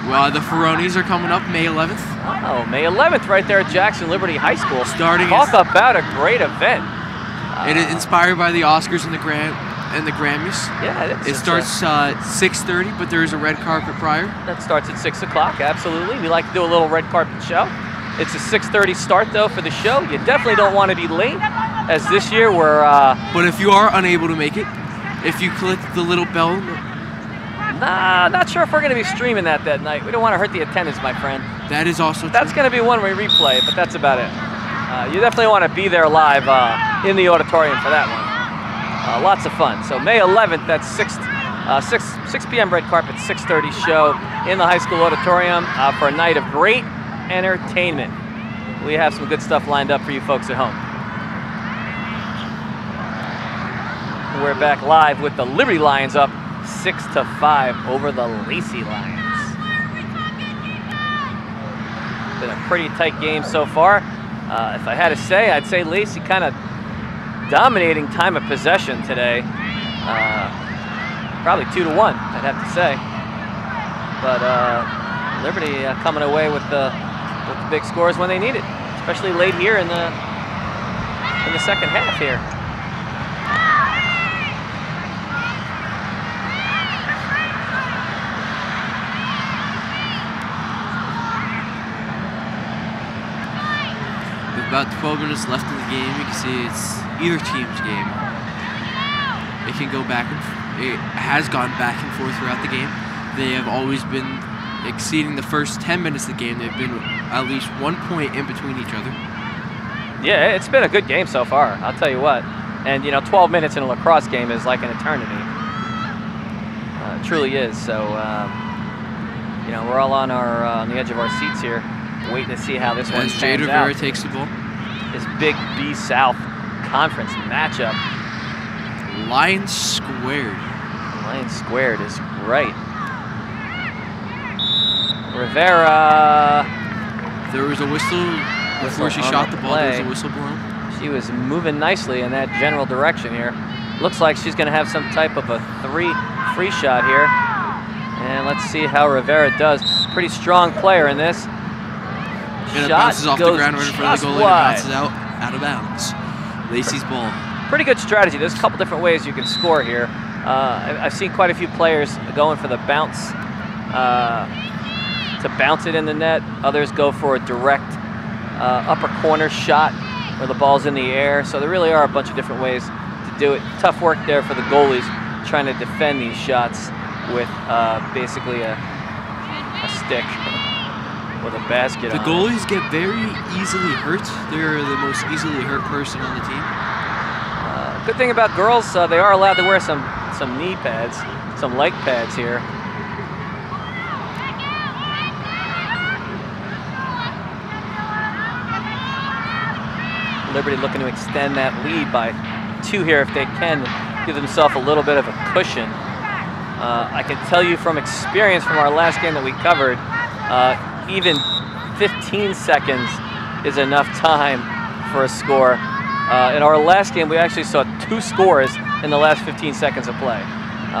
Well, the Ferronis are coming up May 11th. Oh, May 11th right there at Jackson Liberty High School. Talk about a great event. It is inspired by the Oscars and the Grammys. Yeah, it starts 6:30, but there is a red carpet prior. That starts at 6 o'clock, absolutely. We like to do a little red carpet show. It's a 6:30 start, though, for the show. You definitely don't want to be late, as this year we're... But if you are unable to make it, if you click the little bell... Nah, not sure if we're going to be streaming that night. We don't want to hurt the attendance, my friend. That is also true. That's going to be one we replay, but that's about it. You definitely want to be there live in the auditorium for that one. Lots of fun. So May 11th, that's 6 p.m. red carpet, 6:30 show in the high school auditorium for a night of great entertainment. We have some good stuff lined up for you folks at home. We're back live with the Liberty Lions up 6-5 over the Lacey Lions. Been a pretty tight game so far. If I had to say, I'd say Lacey kind of dominating time of possession today. Probably 2-1, I'd have to say. But Liberty coming away with the big scores when they need it, especially late here in the second half here. With about 12 minutes left in the game, you can see it's either team's game. It can go back it has gone back and forth throughout the game. They have always been exceeding the first 10 minutes of the game. They've been at least 1 point in between each other. Yeah, it's been a good game so far, I'll tell you what. And, 12 minutes in a lacrosse game is like an eternity. It truly is. So, we're all on the edge of our seats here, waiting to see how this one pans out. As Jay Rivera takes the ball. This Big B South Conference matchup. Lions squared. Lions squared is right. Rivera. There was a whistle before she shot the ball. There was a whistle blown. She was moving nicely in that general direction here. Looks like she's going to have some type of a free shot here. And let's see how Rivera does. Pretty strong player in this. And it bounces off the ground right in front of the goalie and bounces out of bounds. Lacey's ball. Pretty good strategy. There's a couple different ways you can score here. I've seen quite a few players going for the bounce to bounce it in the net. Others go for a direct upper corner shot where the ball's in the air. So there really are a bunch of different ways to do it. Tough work there for the goalies trying to defend these shots with basically a stick with a basket. The goalies get very easily hurt. They're the most easily hurt person on the team. Good thing about girls, they are allowed to wear some knee pads, some leg pads here. Liberty looking to extend that lead by 2 here if they can, give themselves a little bit of a cushion. I can tell you from experience from our last game that we covered, even 15 seconds is enough time for a score. In our last game, we actually saw 2 scores in the last 15 seconds of play,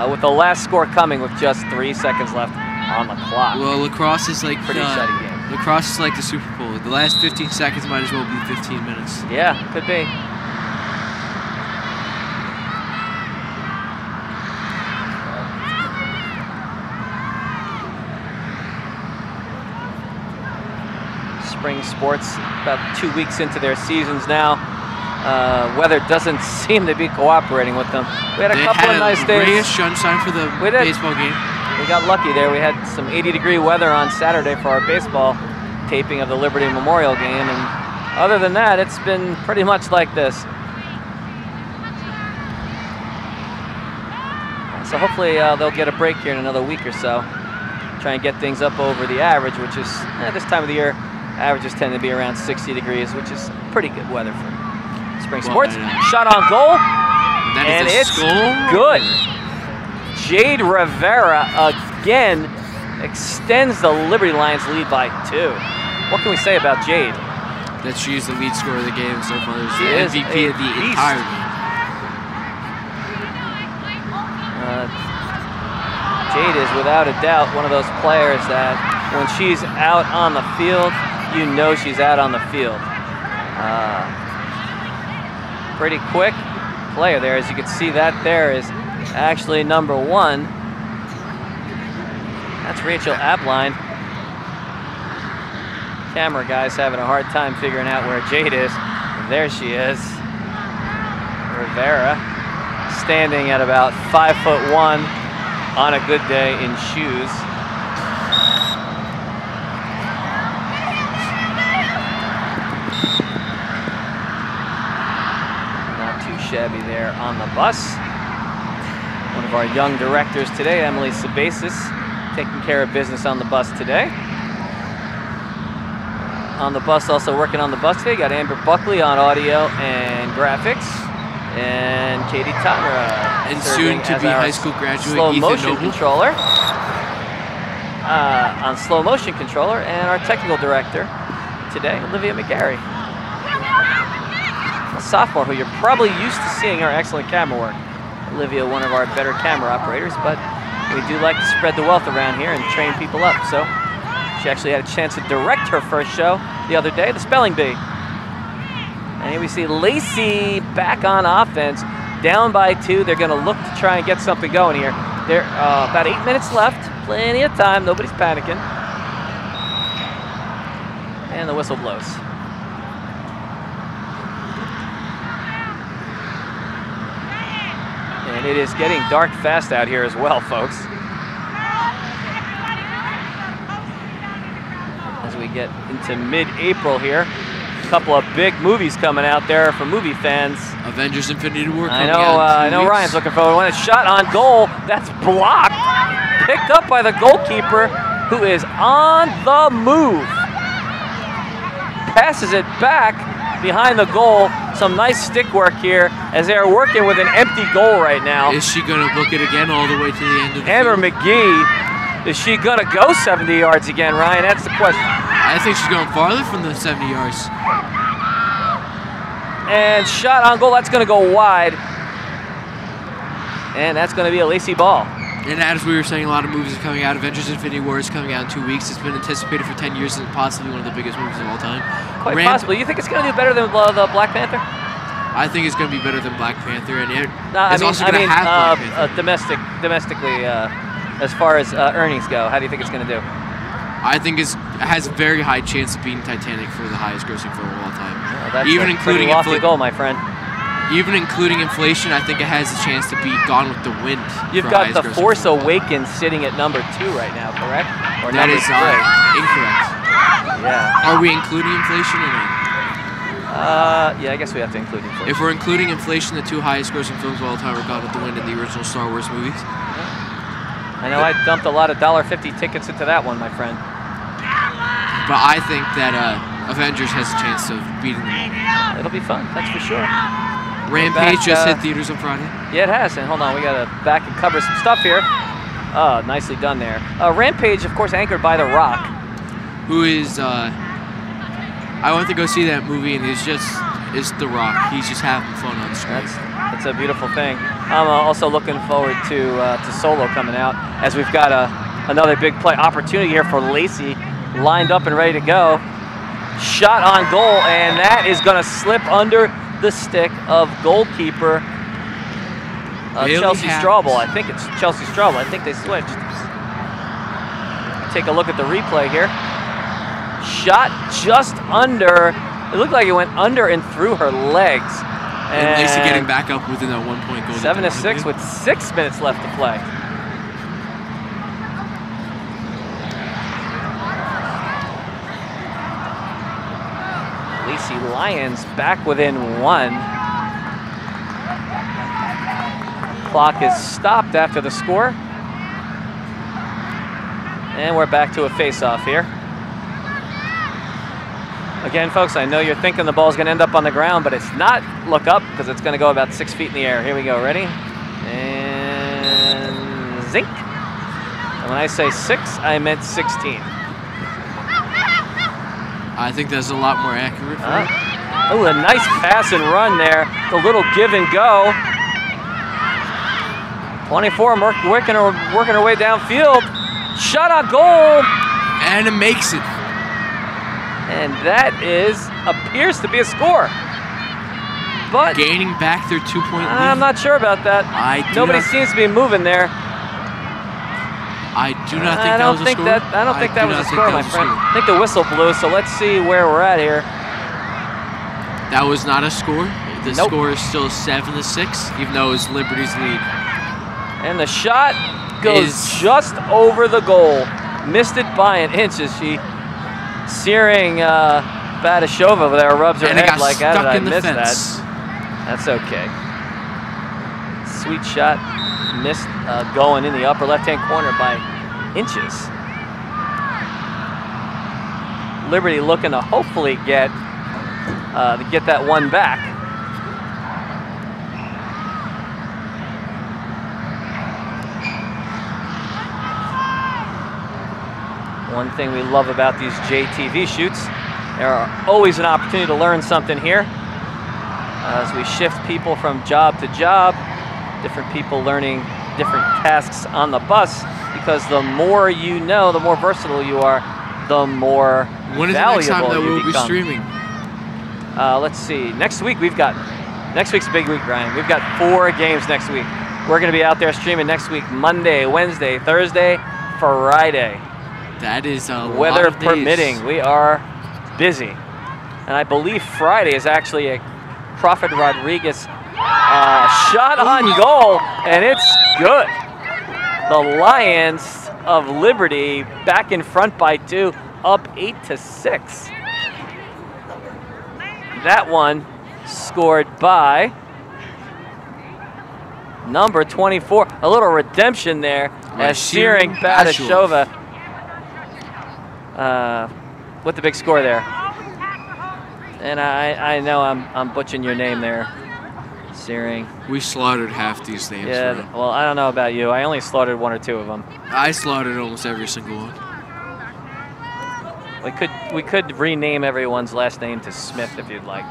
with the last score coming with just 3 seconds left on the clock. Well, lacrosse is like pretty exciting game. Lacrosse is like the Super Bowl. The last 15 seconds might as well be 15 minutes. Yeah, could be. Spring sports about 2 weeks into their seasons now. Weather doesn't seem to be cooperating with them. We had a couple of nice days. Ray of sunshine for the baseball game. We got lucky there. We had some 80-degree weather on Saturday for our baseball taping of the Liberty Memorial game, and other than that, it's been pretty much like this. So hopefully they'll get a break here in another week or so. Try and get things up over the average, which is, this time of the year, averages tend to be around 60 degrees, which is pretty good weather for spring sports. Shot on goal, and it's good. Jade Rivera again extends the Liberty Lions lead by 2. What can we say about Jade? That she's the lead scorer of the game so far. She is the MVP of the entire game. Jade is without a doubt one of those players that when she's out on the field, you know she's out on the field. Pretty quick player there. As you can see, that there is actually number 1. That's Rachel Abline. Camera guy's having a hard time figuring out where Jade is. There she is. Rivera standing at about 5'1" on a good day in shoes. Not too shabby there on the bus. One of our young directors today, Emily Sabasis, taking care of business on the bus today. On the bus, also working on the bus today, got Amber Buckley on audio and graphics, and Katie Tanra, and soon to be high school graduate slow Ethan motion Noble. controller. On slow motion controller, and our technical director today, Olivia McGarry. A sophomore who you're probably used to seeing our excellent camera work. Olivia, one of our better camera operators, but we do like to spread the wealth around here and train people up. So she actually had a chance to direct her first show the other day, the Spelling Bee. And here we see Lacey back on offense, down by 2. They're going to look to try and get something going here. There about 8 minutes left, plenty of time, nobody's panicking. And the whistle blows. And it is getting dark fast out here as well, folks. As we get into mid-April here, a couple of big movies coming out there for movie fans. Avengers Infinity War. I know Ryan's looking forward. When it's shot on goal, that's blocked. Picked up by the goalkeeper, who is on the move. Passes it back behind the goal. Some nice stick work here as they are working with an empty goal right now. Is she going to book it again all the way to the end of the Amber field? McGee, is she going to go 70 yards again, Ryan? That's the question. I think she's going farther from the 70 yards. And shot on goal, that's going to go wide. And that's going to be a Lacey ball. And as we were saying, a lot of movies are coming out. Avengers Infinity War is coming out in 2 weeks. It's been anticipated for 10 years and possibly one of the biggest movies of all time. Quite possibly. You think it's going to do better than the Black Panther? I think it's going to be better than Black Panther. And it's also going to have Black Panther. Domestically, as far as earnings go, how do you think it's going to do? I think it has a very high chance of beating Titanic for the highest grossing film of all time. Well, that's even including a lofty goal, my friend. Even including inflation, I think it has a chance to beat Gone with the Wind. You've got The Force Awakens sitting at number 2 right now, correct? Or that is incorrect. Yeah. Are we including inflation or not? Yeah, I guess we have to include inflation. If we're including inflation, the 2 highest grossing films of all time are Gone with the Wind and the original Star Wars movies. I know I dumped a lot of $1.50 tickets into that one, my friend. But I think that Avengers has a chance of beating them all. It'll be fun, that's for sure. Rampage just hit theaters on Friday. Yeah, it has. And hold on, we got to back and cover some stuff here. Oh, nicely done there. Rampage, of course, anchored by The Rock. Who is, I went to go see that movie, and it's The Rock. He's just having fun on screen. That's a beautiful thing. I'm also looking forward to Solo coming out, as we've got another big play opportunity here for Lacey, lined up and ready to go. Shot on goal, and that is going to slip under the stick of goalkeeper Chelsea Strawble. I think it's Chelsea Strawble. I think they switched. Take a look at the replay here. Shot just under. It looked like it went under and through her legs. And Lacey getting back up within that 1 point goal. 7-6 with 6 minutes left to play. Lacey Lions back within 1. Clock is stopped after the score. And we're back to a face-off here. Again, folks, I know you're thinking the ball's going to end up on the ground, but it's not. Look up, because it's going to go about 6 feet in the air. Here we go. Ready? And zink. And when I say 6, I meant 16. I think that's a lot more accurate. Oh, a nice pass and run there. The little give and go. 24, working her way downfield. Shot on goal. And it makes it. And that appears to be a score. But gaining back their 2-point lead. I'm not sure about that. Nobody seems to be moving there. I do not think that was a score. I don't think that was a score, my friend. I think the whistle blew, so let's see where we're at here. That was not a score. The score is still 7-6, even though it's Liberty's lead. And the shot goes just over the goal. Missed it by an inch as she, Searing Badashova over there, rubs her head like, how did I miss that? That's okay. Sweet shot. Missed going in the upper left-hand corner by inches. Liberty looking to hopefully get that one back. One thing we love about these JTV shoots, there are always an opportunity to learn something here. As we shift people from job to job, different people learning different tasks on the bus, because the more you know, the more versatile you are, the more valuable you become. When is the next time that we'll be streaming? Let's see. Next week's a big week, Ryan. We've got 4 games next week. We're going to be out there streaming next week, Monday, Wednesday, Thursday, Friday. That is a weather permitting. We are busy. And I believe Friday is actually a Prophet Rodriguez shot on goal, and it's good. The Lions of Liberty back in front by 2, up 8-6. That one scored by number 24. A little redemption there as Searing Badashova with the big score there. And I know I'm butchering your name there, Searing. We slaughtered half these names. Yeah, right? Well, I don't know about you. I only slaughtered 1 or 2 of them. I slaughtered almost every single one. We could rename everyone's last name to Smith if you'd like.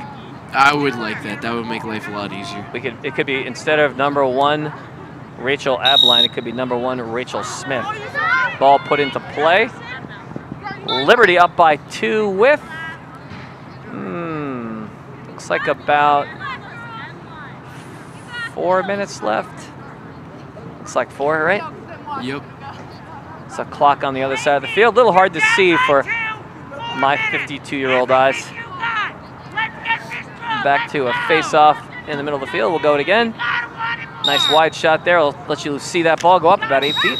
I would like that. That would make life a lot easier. It could be, instead of number 1 Rachel Abline, it could be number 1 Rachel Smith. Ball put into play. Liberty up by 2 with looks like about 4 minutes left. Looks like 4, right? Yep. It's a clock on the other side of the field. A little hard to see for my 52-year-old eyes. Back to a face-off in the middle of the field. We'll go it again. Nice wide shot there. I'll let you see that ball go up about 8 feet.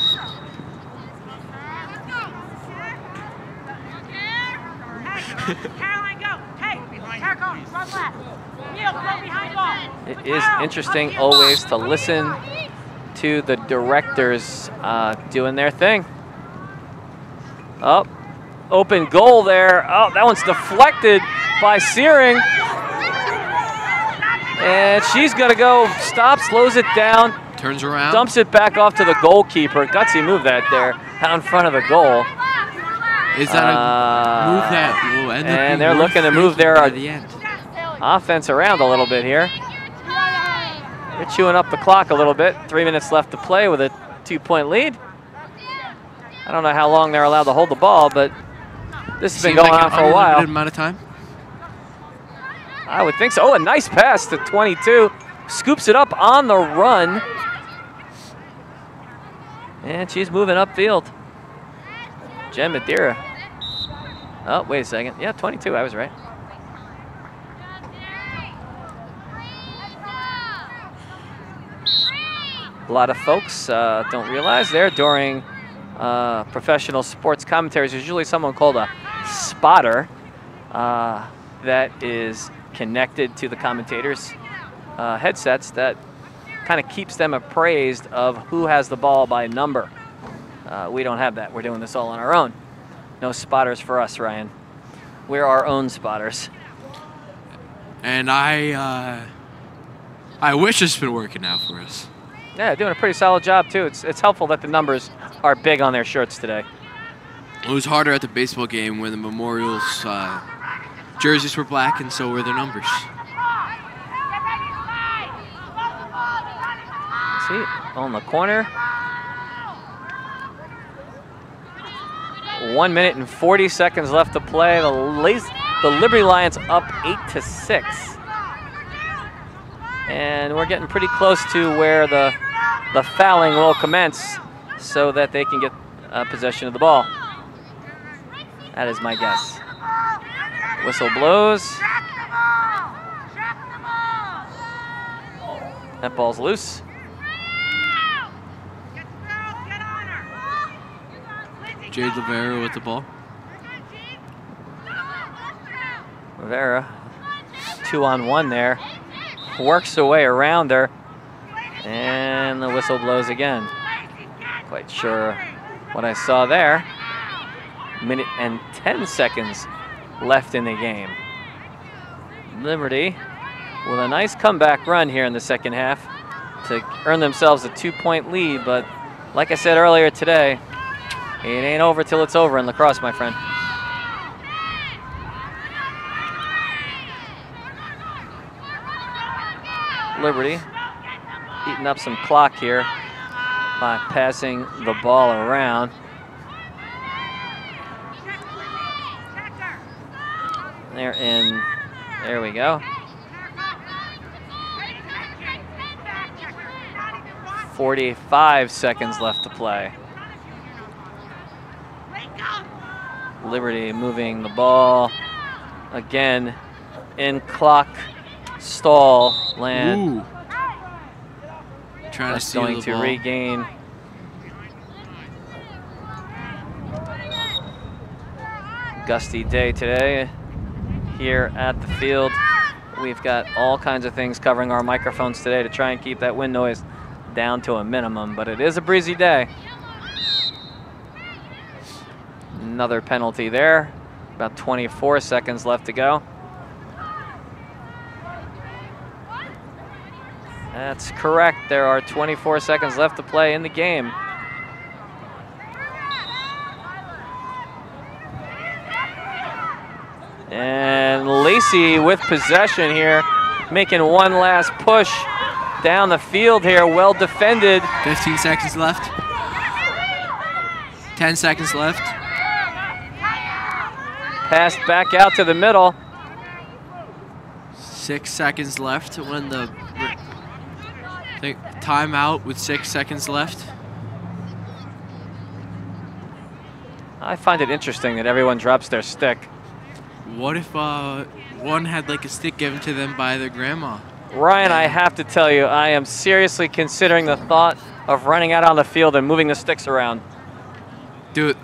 It is interesting always to listen to the directors doing their thing. Oh, Open goal there. Oh, that one's deflected by Searing. And she's going to go, stop, slows it down. Turns around. Dumps it back off to the goalkeeper. Gutsy move that there, out in front of the goal. Is that a move that will end up and they're looking to move their the offense around a little bit here. They're chewing up the clock a little bit. 3 minutes left to play with a 2-point lead. I don't know how long they're allowed to hold the ball, but this has been going on for a while. Unlimited amount of time? I would think so. Oh, a nice pass to 22. Scoops it up on the run. And she's moving upfield. Jen Madeira. Oh, wait a second. Yeah, 22, I was right. A lot of folks don't realize there during professional sports commentaries, there's usually someone called a spotter that is connected to the commentators' headsets that kind of keeps them appraised of who has the ball by number. We don't have that. We're doing this all on our own. No spotters for us, Ryan. We're our own spotters. And I wish it's been working out for us. Yeah, doing a pretty solid job, too. It's helpful that the numbers are big on their shirts today. It was harder at the baseball game when the Memorials jerseys were black and so were their numbers. See, on the corner. 1 minute and 40 seconds left to play. The Liberty Lions up 8-6. And we're getting pretty close to where the fouling will commence so that they can get possession of the ball. That is my guess. Whistle blows. That ball's loose. Jade Rivera with the ball. Rivera, 2-on-1 there. Works her way around her. And the whistle blows again. Quite sure what I saw there. Minute and 10 seconds left in the game. Liberty with a nice comeback run here in the second half to earn themselves a 2-point lead, but like I said earlier today, it ain't over till it's over in lacrosse, my friend. Liberty eating up some clock here by passing the ball around. They're in, there we go. 45 seconds left to play. Liberty moving the ball again in clock stall land. Ooh. Trying to steal going the to ball. regain. Gusty day today here at the field. We've got all kinds of things covering our microphones today to try and keep that wind noise down to a minimum, but it is a breezy day. Another penalty there. About 24 seconds left to go. That's correct. There are 24 seconds left to play in the game. And Lacey with possession here, making one last push down the field here. Well defended. 15 seconds left. 10 seconds left. Passed back out to the middle. 6 seconds left when the timeout with 6 seconds left. I find it interesting that everyone drops their stick. What if one had like a stick given to them by their grandma? Ryan, I have to tell you, I am seriously considering the thought of running out on the field and moving the sticks around. Do it.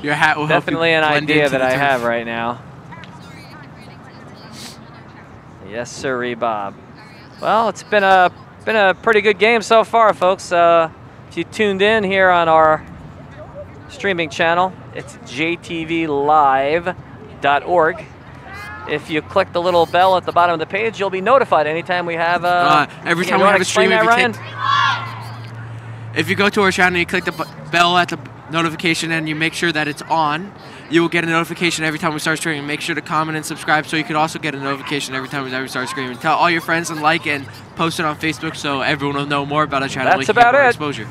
Your hat will Definitely help an you blend idea into that the I have turf. right now. Yes, sirree, Bob. Well, it's been a pretty good game so far, folks. If you tuned in here on our streaming channel. It's jtvlive.org. If you click the little bell at the bottom of the page, you'll be notified anytime we have every time we have a stream. Ryan? If you go to our channel and you click the bell at the notification and you make sure that it's on, you will get a notification every time we start streaming. Make sure to comment and subscribe so you can also get a notification every time we start streaming. Tell all your friends and like and post it on Facebook so everyone will know more about our channel. That's about it. Exposure.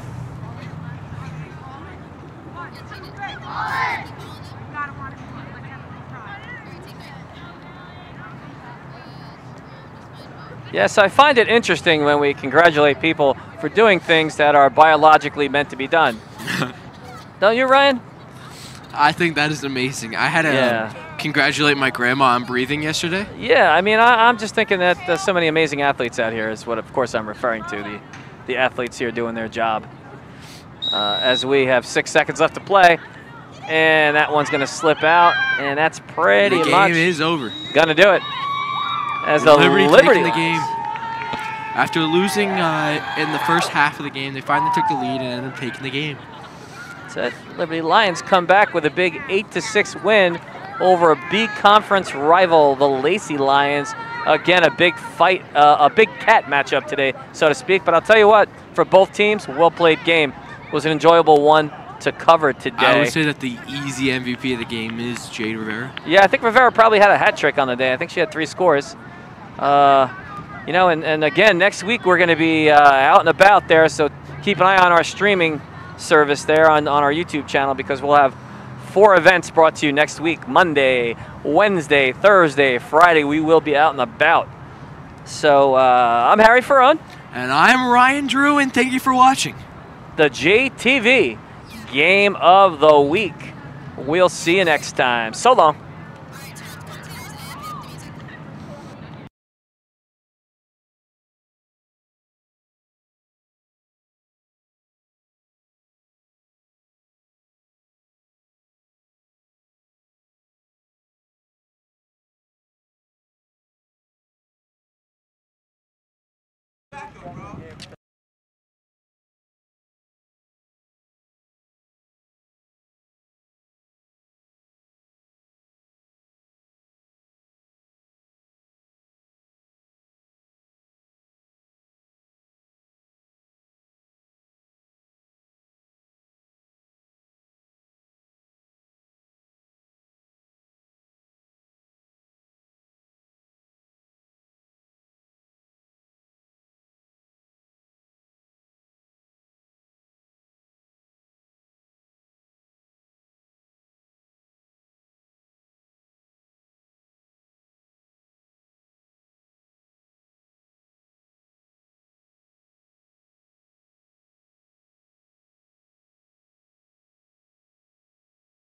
Yes, I find it interesting when we congratulate people for doing things that are biologically meant to be done. Don't you, Ryan? I think that is amazing. I had to congratulate my grandma on breathing yesterday. Yeah, I mean, I'm just thinking that there's so many amazing athletes out here is what, of course, I'm referring to, the athletes here doing their job. As we have 6 seconds left to play, and that one's going to slip out, and that's pretty much... The game is over. Going to do it. As the Liberty taking the game. After losing in the first half of the game, they finally took the lead and ended up taking the game. So Liberty Lions come back with a big 8-6 win over a B conference rival, the Lacey Lions. Again, a big fight, a big cat matchup today, so to speak. But I'll tell you what, for both teams, well-played game. It was an enjoyable one to cover today. I would say that the easy MVP of the game is Jade Rivera. Yeah, I think Rivera probably had a hat trick on the day. I think she had 3 scores. You know, and again, next week we're going to be out and about there, so keep an eye on our streaming service there on our YouTube channel because we'll have 4 events brought to you next week. Monday, Wednesday, Thursday, Friday, we will be out and about. So I'm Harry Ferron. And I'm Ryan Drew, and thank you for watching the JTV Game of the Week. We'll see you next time. So long.